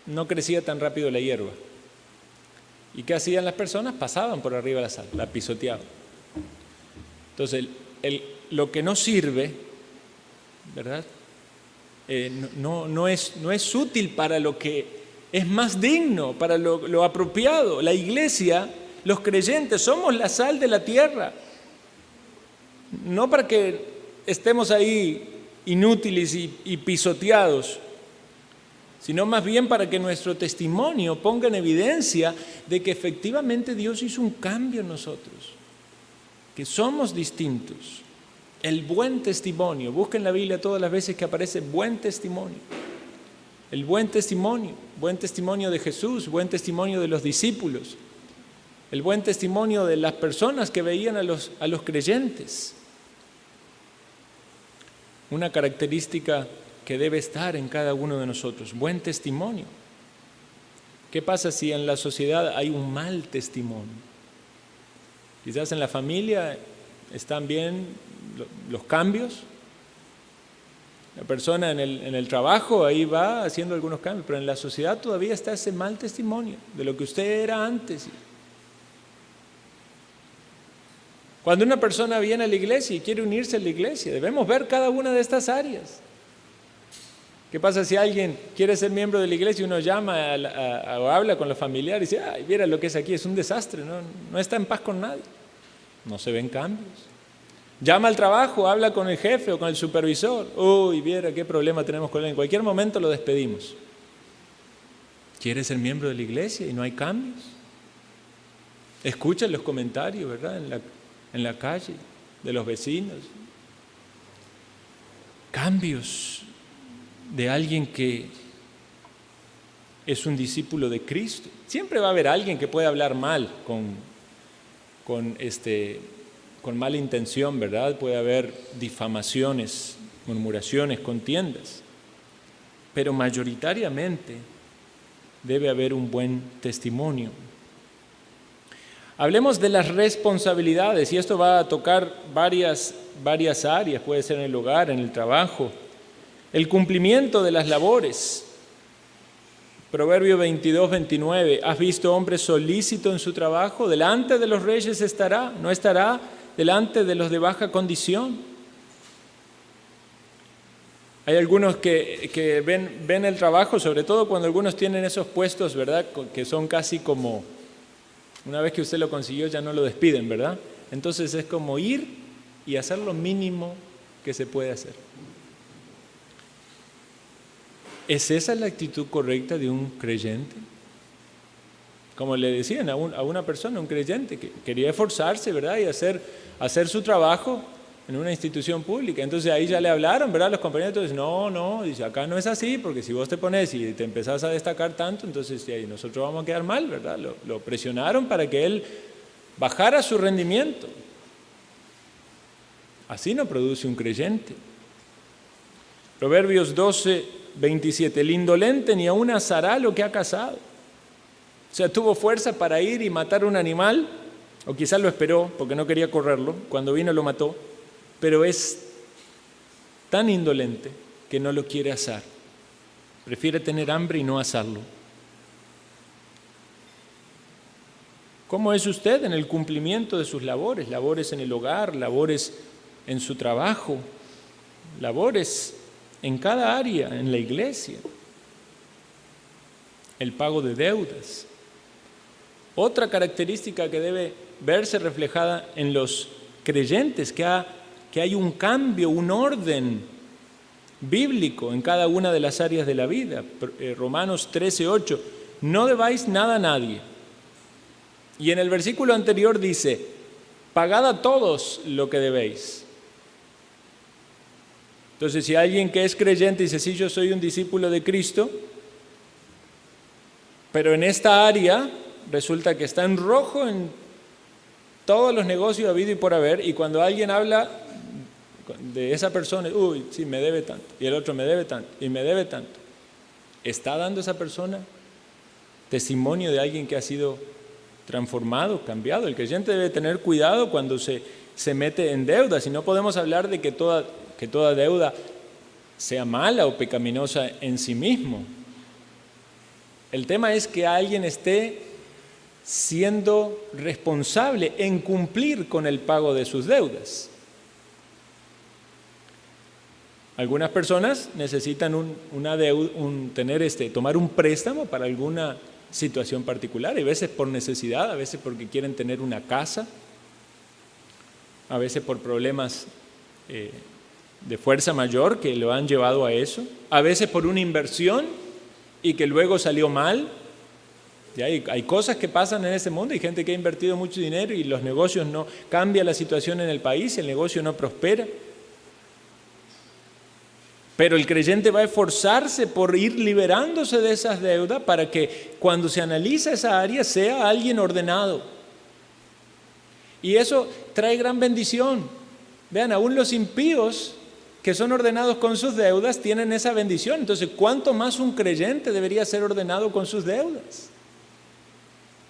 no crecía tan rápido la hierba. ¿Y qué hacían las personas? Pasaban por arriba de la sal, la pisoteaban. Entonces, lo que no sirve, ¿verdad? No es útil para lo que es más digno, para lo apropiado. La iglesia, los creyentes, somos la sal de la tierra. No para que estemos ahí inútiles y pisoteados, sino más bien para que nuestro testimonio ponga en evidencia de que efectivamente Dios hizo un cambio en nosotros, que somos distintos. El buen testimonio. Busquen la Biblia todas las veces que aparece buen testimonio. El buen testimonio de Jesús, buen testimonio de los discípulos, el buen testimonio de las personas que veían a los creyentes. Una característica que debe estar en cada uno de nosotros, buen testimonio. ¿Qué pasa si en la sociedad hay un mal testimonio? Quizás en la familia están bien los cambios. La persona en el trabajo ahí va haciendo algunos cambios, pero en la sociedad todavía está ese mal testimonio de lo que usted era antes. Cuando una persona viene a la iglesia y quiere unirse a la iglesia, debemos ver cada una de estas áreas. ¿Qué pasa si alguien quiere ser miembro de la iglesia y uno llama o habla con los familiares y dice, ay, mira lo que es aquí, es un desastre, no está en paz con nadie? No se ven cambios. Llama al trabajo, habla con el jefe o con el supervisor. Uy, viera qué problema tenemos con él. En cualquier momento lo despedimos. ¿Quiere ser miembro de la iglesia y no hay cambios? Escucha los comentarios, ¿verdad? En la calle, de los vecinos. Cambios de alguien que es un discípulo de Cristo. Siempre va a haber alguien que puede hablar mal con mala intención, ¿verdad? Puede haber difamaciones, murmuraciones, contiendas. Pero mayoritariamente debe haber un buen testimonio. Hablemos de las responsabilidades, y esto va a tocar varias áreas, puede ser en el hogar, en el trabajo. El cumplimiento de las labores. Proverbio 22, 29. ¿Has visto hombre solícito en su trabajo? Delante de los reyes estará, no estará delante de los de baja condición. Hay algunos que ven el trabajo, sobre todo cuando algunos tienen esos puestos, ¿verdad? Que son casi como, una vez que usted lo consiguió ya no lo despiden, ¿verdad? Entonces es como ir y hacer lo mínimo que se puede hacer. ¿Es esa la actitud correcta de un creyente? Como le decían a una persona, un creyente, que quería esforzarse, ¿verdad? Y hacer su trabajo en una institución pública. Entonces ahí ya le hablaron, ¿verdad? Los compañeros, entonces, no, dice, acá no es así, porque si vos te pones y te empezás a destacar tanto, entonces ahí nosotros vamos a quedar mal, ¿verdad? Lo presionaron para que él bajara su rendimiento. Así no produce un creyente. Proverbios 12, 27. El indolente ni aún asará lo que ha cazado. O sea, tuvo fuerza para ir y matar un animal, o quizás lo esperó porque no quería correrlo, cuando vino lo mató, pero es tan indolente que no lo quiere asar. Prefiere tener hambre y no asarlo. ¿Cómo es usted en el cumplimiento de sus labores? Labores en el hogar, labores en su trabajo, labores en cada área, en la iglesia. El pago de deudas. Otra característica que debe verse reflejada en los creyentes, que hay un cambio, un orden bíblico en cada una de las áreas de la vida. Romanos 13:8, no debáis nada a nadie. Y en el versículo anterior dice, pagad a todos lo que debéis. Entonces, si alguien que es creyente dice, sí, yo soy un discípulo de Cristo, pero en esta área resulta que está en rojo en todos los negocios habido y por haber, y cuando alguien habla de esa persona, uy, sí, me debe tanto, y el otro me debe tanto, y me debe tanto. ¿Está dando esa persona testimonio de alguien que ha sido transformado, cambiado? El creyente debe tener cuidado cuando se mete en deudas, y no podemos hablar de que toda deuda sea mala o pecaminosa en sí mismo. El tema es que alguien esté siendo responsable en cumplir con el pago de sus deudas. Algunas personas necesitan tomar un préstamo para alguna situación particular, a veces por necesidad, a veces porque quieren tener una casa, a veces por problemas de fuerza mayor que lo han llevado a eso, a veces por una inversión y que luego salió mal. Ya hay cosas que pasan en ese mundo, hay gente que ha invertido mucho dinero y los negocios no, cambia la situación en el país, el negocio no prospera, Pero el creyente va a esforzarse por ir liberándose de esas deudas para que cuando se analiza esa área sea alguien ordenado. Y eso trae gran bendición. Vean, aún los impíos que son ordenados con sus deudas tienen esa bendición. Entonces, ¿cuánto más un creyente debería ser ordenado con sus deudas?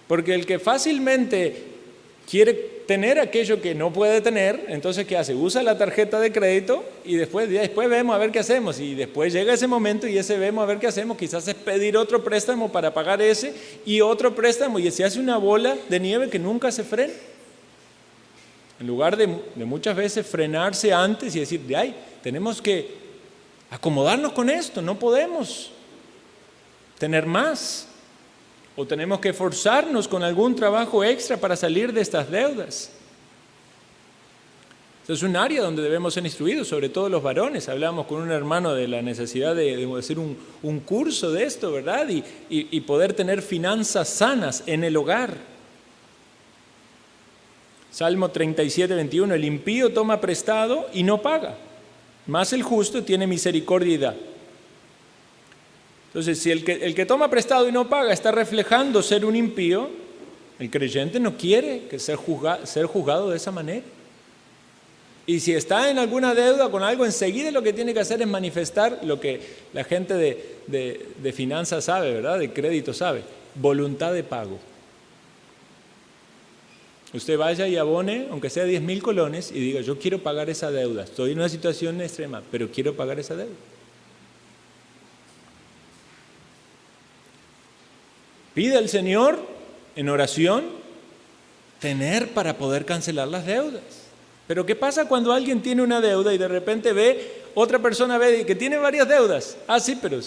Porque el que fácilmente quiere tener aquello que no puede tener, entonces ¿qué hace? Usa la tarjeta de crédito y después vemos a ver qué hacemos. Y después llega ese momento y ese vemos a ver qué hacemos. Quizás es pedir otro préstamo para pagar ese y otro préstamo. Y se hace una bola de nieve que nunca se frena. En lugar de muchas veces frenarse antes y decir, ay, tenemos que acomodarnos con esto, no podemos tener más. O tenemos que esforzarnos con algún trabajo extra para salir de estas deudas. Esto es un área donde debemos ser instruidos, sobre todo los varones. Hablamos con un hermano de la necesidad de hacer un curso de esto, ¿verdad? Y poder tener finanzas sanas en el hogar. Salmo 37, 21, el impío toma prestado y no paga, mas el justo tiene misericordia y da. Entonces, si el que toma prestado y no paga está reflejando ser un impío, el creyente no quiere ser juzgado de esa manera. Y si está en alguna deuda con algo, enseguida lo que tiene que hacer es manifestar lo que la gente de finanzas sabe, ¿verdad? De crédito sabe, voluntad de pago. Usted vaya y abone, aunque sea 10.000 colones, y diga, yo quiero pagar esa deuda. Estoy en una situación extrema, pero quiero pagar esa deuda. Pide al Señor en oración tener para poder cancelar las deudas. Pero ¿qué pasa cuando alguien tiene una deuda y de repente otra persona ve que tiene varias deudas? Ah, sí, pero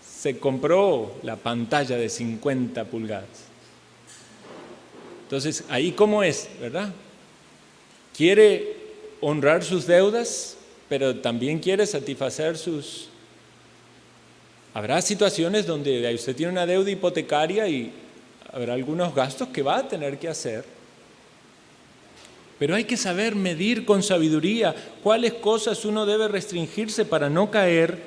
se compró la pantalla de 50 pulgadas. Entonces, ahí ¿cómo es, verdad? Quiere honrar sus deudas, pero también quiere satisfacer sus... Habrá situaciones donde usted tiene una deuda hipotecaria y habrá algunos gastos que va a tener que hacer. Pero hay que saber medir con sabiduría cuáles cosas uno debe restringirse para no caer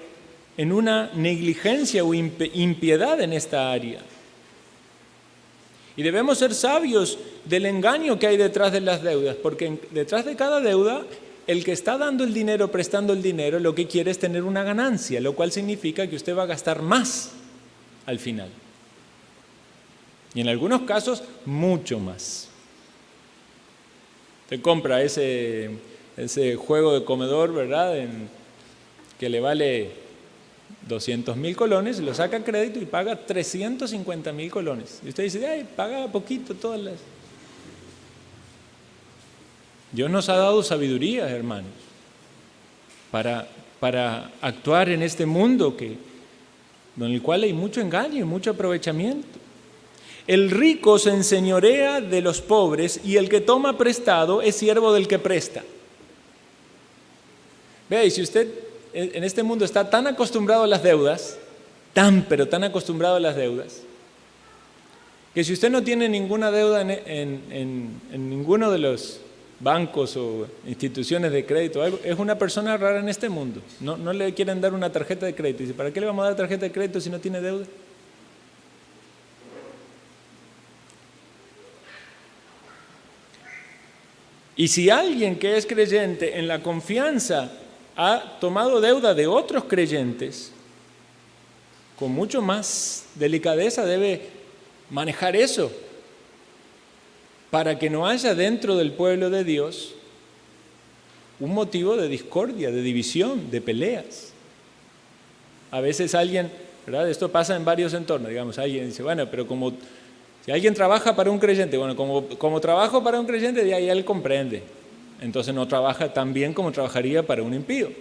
en una negligencia o impiedad en esta área. Y debemos ser sabios del engaño que hay detrás de las deudas, porque detrás de cada deuda, el que está dando el dinero, prestando el dinero, lo que quiere es tener una ganancia, lo cual significa que usted va a gastar más al final. Y en algunos casos, mucho más. Usted compra ese juego de comedor, ¿verdad? Que le vale 200.000 colones, lo saca a crédito y paga 350.000 colones. Y usted dice, ay, paga poquito todas las... Dios nos ha dado sabiduría, hermanos, para actuar en este mundo en el cual hay mucho engaño y mucho aprovechamiento. El rico se enseñorea de los pobres y el que toma prestado es siervo del que presta. Vea, y si usted en este mundo está tan acostumbrado a las deudas, pero tan acostumbrado a las deudas, que si usted no tiene ninguna deuda en ninguno de los bancos o instituciones de crédito, es una persona rara en este mundo. No le quieren dar una tarjeta de crédito. Dice, ¿para qué le vamos a dar tarjeta de crédito si no tiene deuda? Y si alguien que es creyente en la confianza ha tomado deuda de otros creyentes, con mucho más delicadeza debe manejar eso para que no haya dentro del pueblo de Dios un motivo de discordia, de división, de peleas. A veces alguien, ¿verdad? Esto pasa en varios entornos, digamos, alguien dice, bueno, pero si alguien trabaja para un creyente, bueno, como trabajo para un creyente, de ahí él comprende. Entonces no trabaja tan bien como trabajaría para un impío.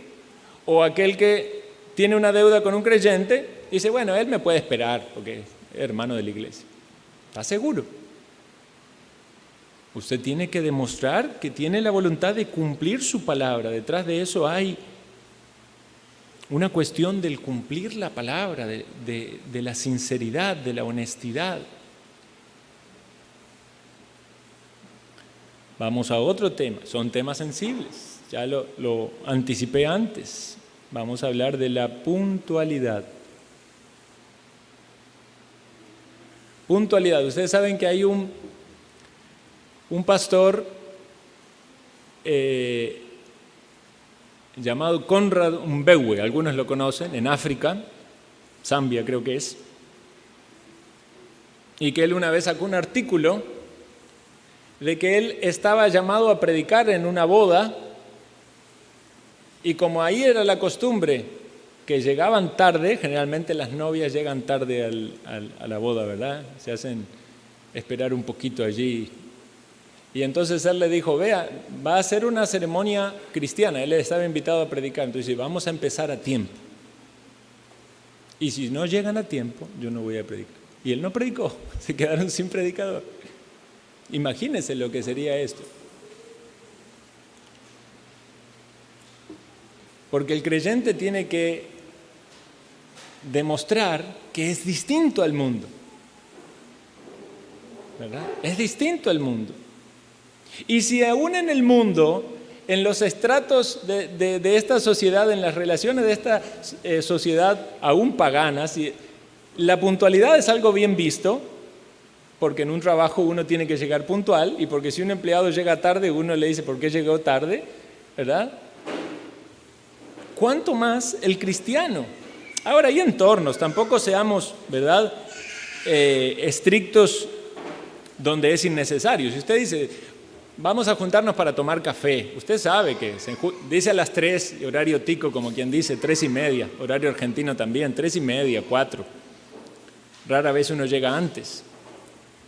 O aquel que tiene una deuda con un creyente, dice, bueno, él me puede esperar porque es hermano de la iglesia. ¿Está seguro? Usted tiene que demostrar que tiene la voluntad de cumplir su palabra. Detrás de eso hay una cuestión del cumplir la palabra, de la sinceridad, de la honestidad. Vamos a otro tema, son temas sensibles, ya lo anticipé antes. Vamos a hablar de la puntualidad. Puntualidad. Ustedes saben que hay un pastor llamado Conrad Mbewe, algunos lo conocen, en África, Zambia creo que es, y que él una vez sacó un artículo de que él estaba llamado a predicar en una boda, y como ahí era la costumbre que llegaban tarde, generalmente las novias llegan tarde a la boda, ¿verdad? Se hacen esperar un poquito allí. Y entonces él le dijo, vea, va a ser una ceremonia cristiana. Él estaba invitado a predicar. Entonces dice, vamos a empezar a tiempo. Y si no llegan a tiempo, yo no voy a predicar. Y él no predicó, se quedaron sin predicador. Imagínense lo que sería esto. Porque el creyente tiene que demostrar que es distinto al mundo, ¿verdad? Es distinto al mundo. Y si aún en el mundo, en los estratos de esta sociedad, en las relaciones de esta sociedad aún paganas, la puntualidad es algo bien visto, porque en un trabajo uno tiene que llegar puntual, y porque si un empleado llega tarde, uno le dice, ¿por qué llegó tarde? ¿Verdad? ¿Cuánto más el cristiano? Ahora, hay entornos, tampoco seamos, ¿verdad?, estrictos donde es innecesario. Si usted dice, vamos a juntarnos para tomar café, usted sabe que dice a las 3, horario tico, como quien dice, 3:30, horario argentino también, 3:30, 4. Rara vez uno llega antes.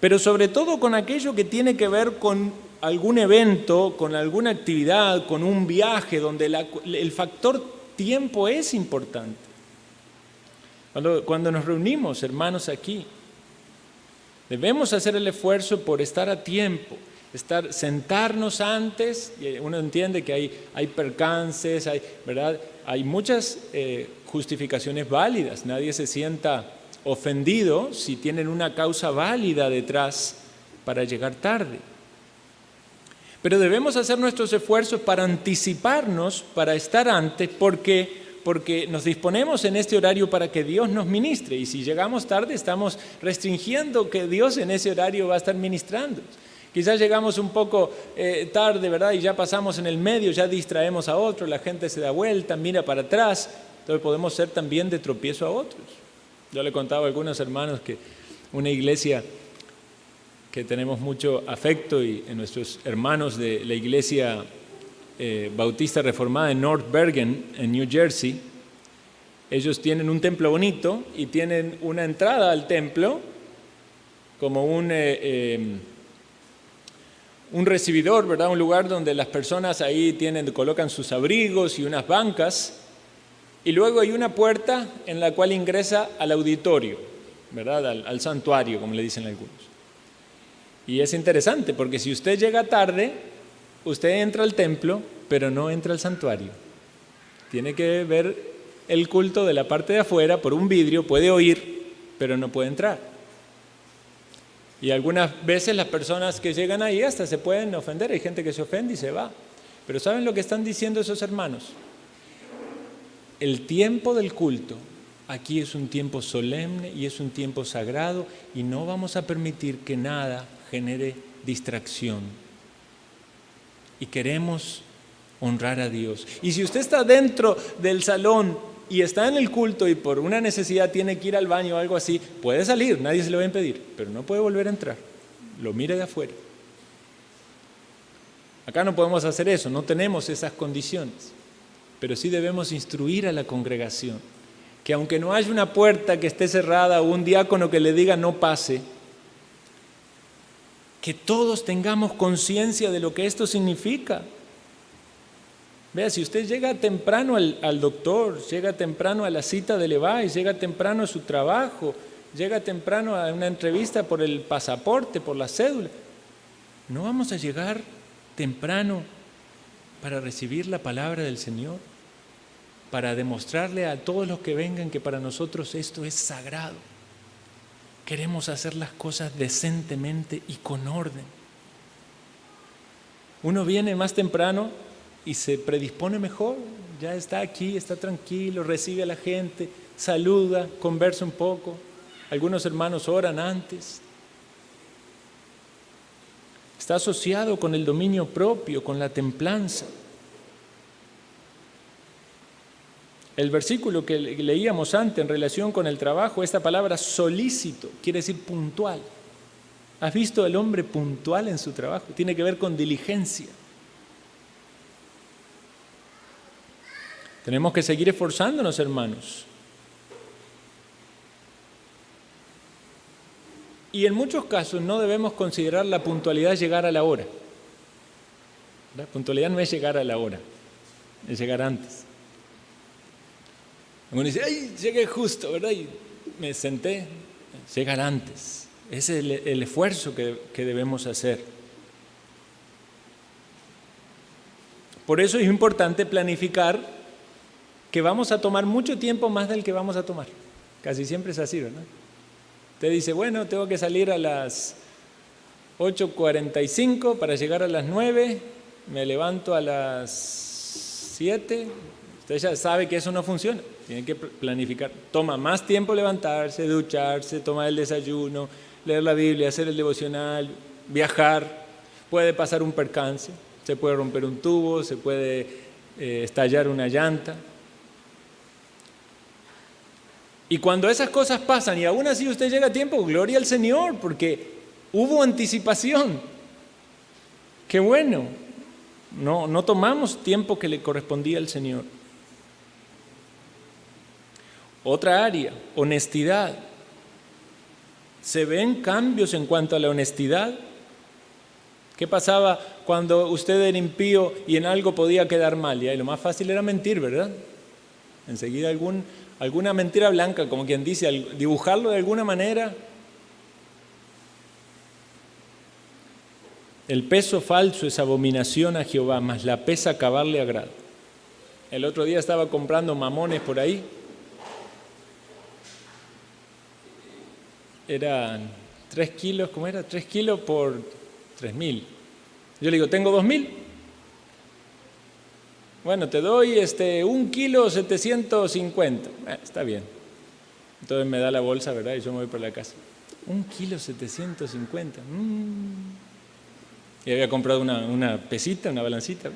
Pero sobre todo con aquello que tiene que ver con algún evento, con alguna actividad, con un viaje, donde el factor tiempo es importante. Cuando nos reunimos, hermanos, aquí, debemos hacer el esfuerzo por estar a tiempo, sentarnos antes. Uno entiende que hay percances, ¿verdad? Hay muchas justificaciones válidas. Nadie se sienta ofendido si tienen una causa válida detrás para llegar tarde. Pero debemos hacer nuestros esfuerzos para anticiparnos, para estar antes, porque nos disponemos en este horario para que Dios nos ministre. Y si llegamos tarde, estamos restringiendo que Dios en ese horario va a estar ministrando. Quizás llegamos un poco tarde, ¿verdad? Y ya pasamos en el medio, ya distraemos a otro, la gente se da vuelta, mira para atrás. Entonces podemos ser también de tropiezo a otros. Yo le contaba a algunos hermanos que una iglesia que tenemos mucho afecto, y en nuestros hermanos de la iglesia bautista reformada en North Bergen, en New Jersey, ellos tienen un templo bonito y tienen una entrada al templo como un recibidor, ¿verdad? Un lugar donde las personas ahí colocan sus abrigos y unas bancas, y luego hay una puerta en la cual ingresa al auditorio, ¿verdad? Al santuario, como le dicen algunos. Y es interesante porque si usted llega tarde, usted entra al templo, pero no entra al santuario. Tiene que ver el culto de la parte de afuera por un vidrio, puede oír, pero no puede entrar. Y algunas veces las personas que llegan ahí hasta se pueden ofender, hay gente que se ofende y se va. Pero ¿saben lo que están diciendo esos hermanos? El tiempo del culto aquí es un tiempo solemne y es un tiempo sagrado, y no vamos a permitir que nada genere distracción. Y queremos honrar a Dios. Y si usted está dentro del salón y está en el culto y por una necesidad tiene que ir al baño o algo así, puede salir, nadie se le va a impedir, pero no puede volver a entrar. Lo mire de afuera. Acá no podemos hacer eso, no tenemos esas condiciones. Pero sí debemos instruir a la congregación que aunque no haya una puerta que esté cerrada o un diácono que le diga no pase, que todos tengamos conciencia de lo que esto significa. Vea, si usted llega temprano al doctor, llega temprano a la cita de Levi's, llega temprano a su trabajo, llega temprano a una entrevista por el pasaporte, por la cédula, ¿no vamos a llegar temprano para recibir la palabra del Señor? Para demostrarle a todos los que vengan que para nosotros esto es sagrado. Queremos hacer las cosas decentemente y con orden. Uno viene más temprano y se predispone mejor, ya está aquí, está tranquilo, recibe a la gente, saluda, conversa un poco. Algunos hermanos oran antes. Está asociado con el dominio propio, con la templanza. El versículo que leíamos antes en relación con el trabajo, esta palabra solícito, quiere decir puntual. ¿Has visto al hombre puntual en su trabajo? Tiene que ver con diligencia. Tenemos que seguir esforzándonos, hermanos. Y en muchos casos no debemos considerar la puntualidad llegar a la hora. La puntualidad no es llegar a la hora, es llegar antes. Uno dice, ¡ay, llegué justo!, ¿verdad? Y me senté, llegar antes. Ese es el esfuerzo que debemos hacer. Por eso es importante planificar que vamos a tomar mucho tiempo más del que vamos a tomar. Casi siempre es así, ¿verdad? Usted dice, bueno, tengo que salir a las 8:45 para llegar a las 9, me levanto a las 7. Usted ya sabe que eso no funciona, tiene que planificar. Toma más tiempo levantarse, ducharse, tomar el desayuno, leer la Biblia, hacer el devocional, viajar. Puede pasar un percance, se puede romper un tubo, se puede estallar una llanta. Y cuando esas cosas pasan y aún así usted llega a tiempo, gloria al Señor, porque hubo anticipación. ¡Qué bueno! No tomamos tiempo que le correspondía al Señor. Otra área, honestidad. ¿Se ven cambios en cuanto a la honestidad? ¿Qué pasaba cuando usted era impío y en algo podía quedar mal? Y lo más fácil era mentir, ¿verdad? Enseguida alguna mentira blanca, como quien dice, dibujarlo de alguna manera. El peso falso es abominación a Jehová, mas la pesa cavar le agrada. El otro día estaba comprando mamones por ahí. Eran 3 kilos, ¿cómo era? 3 kilos por 3.000. Yo le digo, tengo 2.000. Bueno, te doy 1 kilo 750. Está bien. Entonces me da la bolsa, ¿verdad? Y yo me voy por la casa. 1 kilo 750. Y había comprado una pesita, una balancita.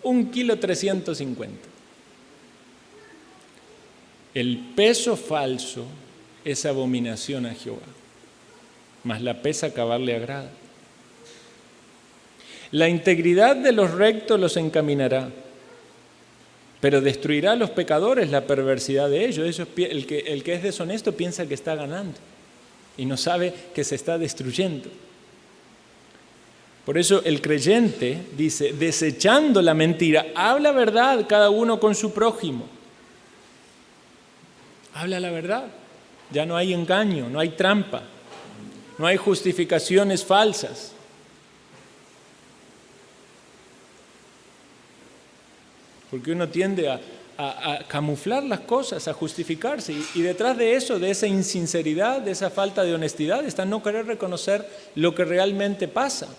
1 kilo 350. El peso falso es abominación a Jehová, mas la pesa cavar le agrada. La integridad de los rectos los encaminará, pero destruirá a los pecadores la perversidad de ellos. El que es deshonesto piensa que está ganando y no sabe que se está destruyendo. Por eso el creyente dice, desechando la mentira, habla verdad cada uno con su prójimo. Habla la verdad. Ya no hay engaño, no hay trampa, no hay justificaciones falsas. Porque uno tiende a camuflar las cosas, a justificarse. Y detrás de eso, de esa insinceridad, de esa falta de honestidad, está no querer reconocer lo que realmente pasa.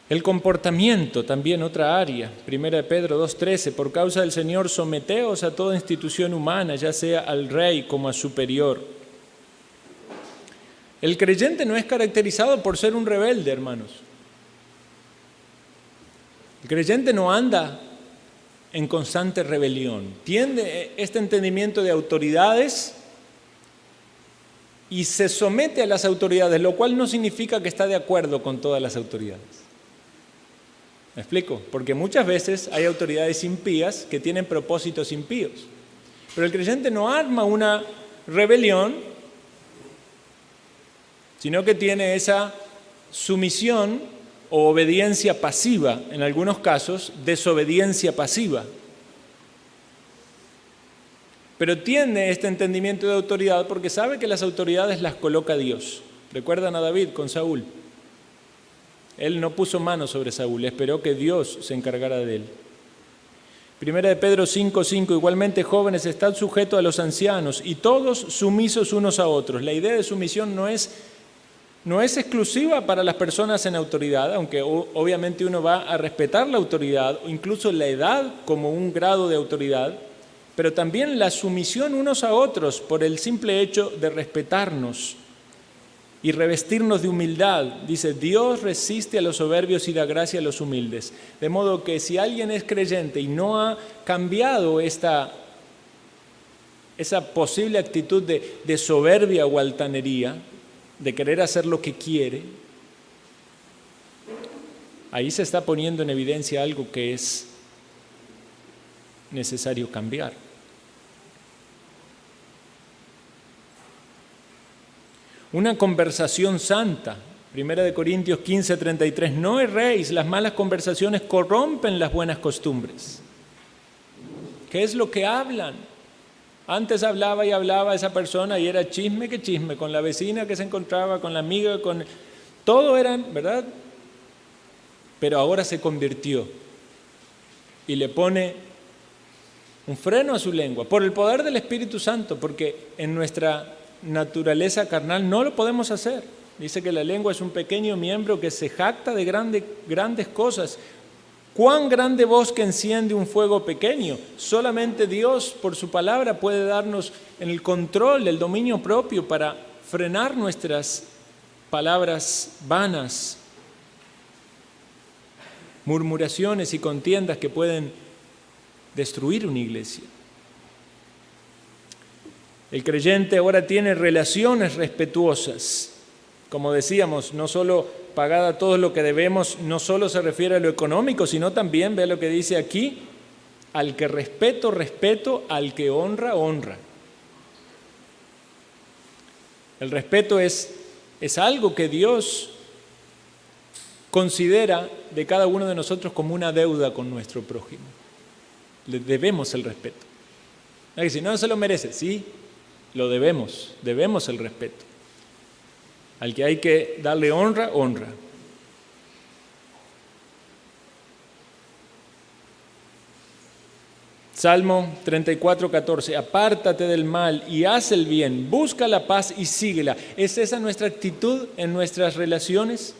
El comportamiento, también otra área. 1 Pedro 2:13, por causa del Señor, someteos a toda institución humana, ya sea al rey como a superior. El creyente no es caracterizado por ser un rebelde, hermanos. El creyente no anda en constante rebelión. Tiene este entendimiento de autoridades y se somete a las autoridades, lo cual no significa que está de acuerdo con todas las autoridades. ¿Me explico? Porque muchas veces hay autoridades impías que tienen propósitos impíos. Pero el creyente no arma una rebelión, sino que tiene esa sumisión o obediencia pasiva, en algunos casos, desobediencia pasiva. Pero tiene este entendimiento de autoridad porque sabe que las autoridades las coloca Dios. ¿Recuerdan a David con Saúl? Él no puso mano sobre Saúl, esperó que Dios se encargara de él. Primera de Pedro 5:5, igualmente jóvenes, estad sujetos a los ancianos y todos sumisos unos a otros. La idea de sumisión no es exclusiva para las personas en autoridad, aunque obviamente uno va a respetar la autoridad, o incluso la edad como un grado de autoridad, pero también la sumisión unos a otros por el simple hecho de respetarnos y revestirnos de humildad. Dice, Dios resiste a los soberbios y da gracia a los humildes. De modo que si alguien es creyente y no ha cambiado esa posible actitud de soberbia o altanería, de querer hacer lo que quiere, ahí se está poniendo en evidencia algo que es necesario cambiar. Una conversación santa, 1 Corintios 15:33, no erréis, las malas conversaciones corrompen las buenas costumbres. ¿Qué es lo que hablan? Antes hablaba y hablaba esa persona y era chisme que chisme, con la vecina que se encontraba, con la amiga, todo era, ¿verdad? Pero ahora se convirtió y le pone un freno a su lengua, por el poder del Espíritu Santo, porque en nuestra naturaleza carnal no lo podemos hacer. Dice que la lengua es un pequeño miembro que se jacta de grandes cosas. ¿Cuán grande bosque enciende un fuego pequeño? Solamente Dios, por su palabra, puede darnos el control, el dominio propio para frenar nuestras palabras vanas, murmuraciones y contiendas que pueden destruir una iglesia. El creyente ahora tiene relaciones respetuosas. Como decíamos, no solo pagada todo lo que debemos, no solo se refiere a lo económico, sino también, vea lo que dice aquí, al que respeto, respeto, al que honra, honra. El respeto es algo que Dios considera de cada uno de nosotros como una deuda con nuestro prójimo. Le debemos el respeto. No es que si no se lo merece, sí, lo debemos el respeto. Al que hay que darle honra, honra. Salmo 34:14, apártate del mal y haz el bien, busca la paz y síguela. ¿Es esa nuestra actitud en nuestras relaciones?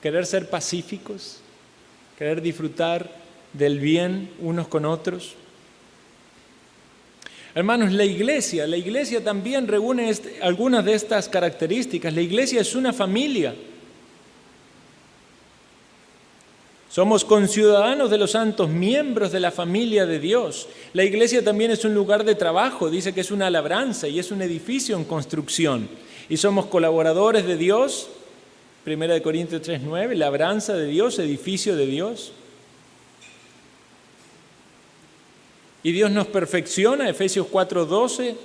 Querer ser pacíficos, querer disfrutar del bien unos con otros. Hermanos, la iglesia también reúne algunas de estas características. La iglesia es una familia. Somos conciudadanos de los santos, miembros de la familia de Dios. La iglesia también es un lugar de trabajo, dice que es una labranza y es un edificio en construcción. Y somos colaboradores de Dios, 1 Corintios 3:9, labranza de Dios, edificio de Dios. Y Dios nos perfecciona, Efesios 4:12,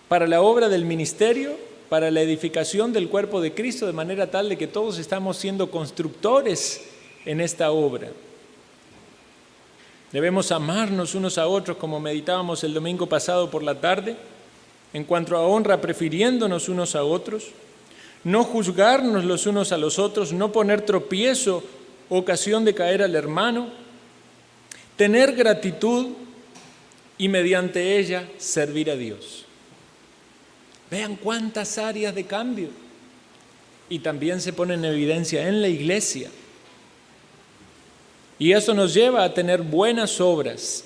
para la obra del ministerio, para la edificación del cuerpo de Cristo, de manera tal de que todos estamos siendo constructores en esta obra. Debemos amarnos unos a otros, como meditábamos el domingo pasado por la tarde, en cuanto a honra, prefiriéndonos unos a otros, no juzgarnos los unos a los otros, no poner tropiezo o ocasión de caer al hermano, tener gratitud y mediante ella servir a Dios. Vean cuántas áreas de cambio. Y también se pone en evidencia en la iglesia. Y eso nos lleva a tener buenas obras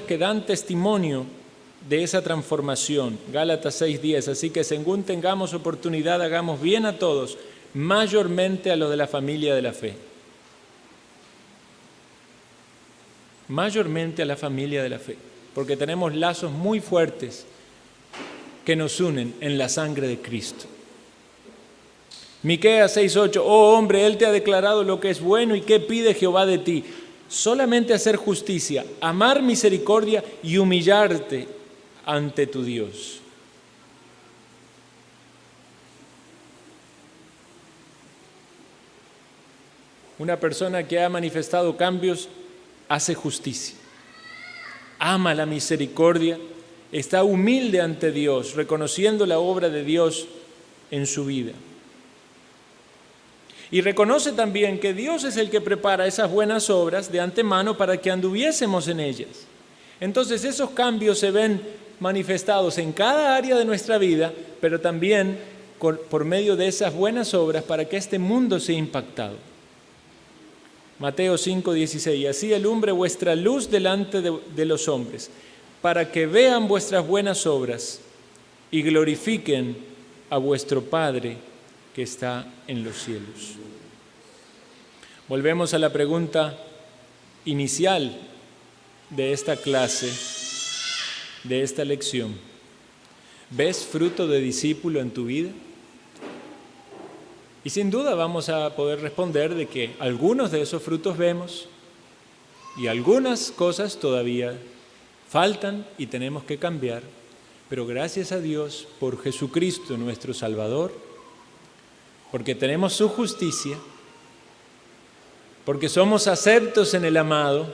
que dan testimonio de esa transformación. Gálatas 6:10, así que según tengamos oportunidad, hagamos bien a todos, mayormente a los de la familia de la fe. Mayormente a la familia de la fe, porque tenemos lazos muy fuertes que nos unen en la sangre de Cristo. Miqueas 6:8, oh hombre, Él te ha declarado lo que es bueno y qué pide Jehová de ti. Solamente hacer justicia, amar misericordia y humillarte ante tu Dios. Una persona que ha manifestado cambios hace justicia, ama la misericordia, está humilde ante Dios, reconociendo la obra de Dios en su vida. Y reconoce también que Dios es el que prepara esas buenas obras de antemano para que anduviésemos en ellas. Entonces esos cambios se ven manifestados en cada área de nuestra vida, pero también por medio de esas buenas obras para que este mundo sea impactado. Mateo 5:16, así alumbre vuestra luz delante de los hombres, para que vean vuestras buenas obras y glorifiquen a vuestro Padre que está en los cielos. Volvemos a la pregunta inicial de esta clase, de esta lección. ¿Ves fruto de discípulo en tu vida? Y sin duda vamos a poder responder de que algunos de esos frutos vemos y algunas cosas todavía faltan y tenemos que cambiar, pero gracias a Dios por Jesucristo nuestro Salvador, porque tenemos su justicia, porque somos aceptos en el amado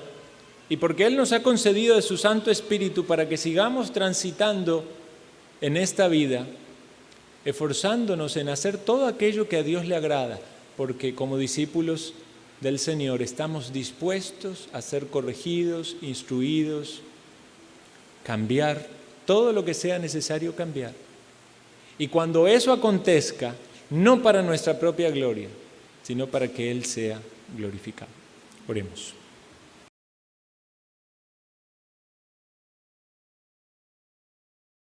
y porque Él nos ha concedido de su Santo Espíritu para que sigamos transitando en esta vida, esforzándonos en hacer todo aquello que a Dios le agrada, porque como discípulos del Señor estamos dispuestos a ser corregidos, instruidos, cambiar todo lo que sea necesario cambiar. Y cuando eso acontezca, no para nuestra propia gloria, sino para que Él sea glorificado. Oremos.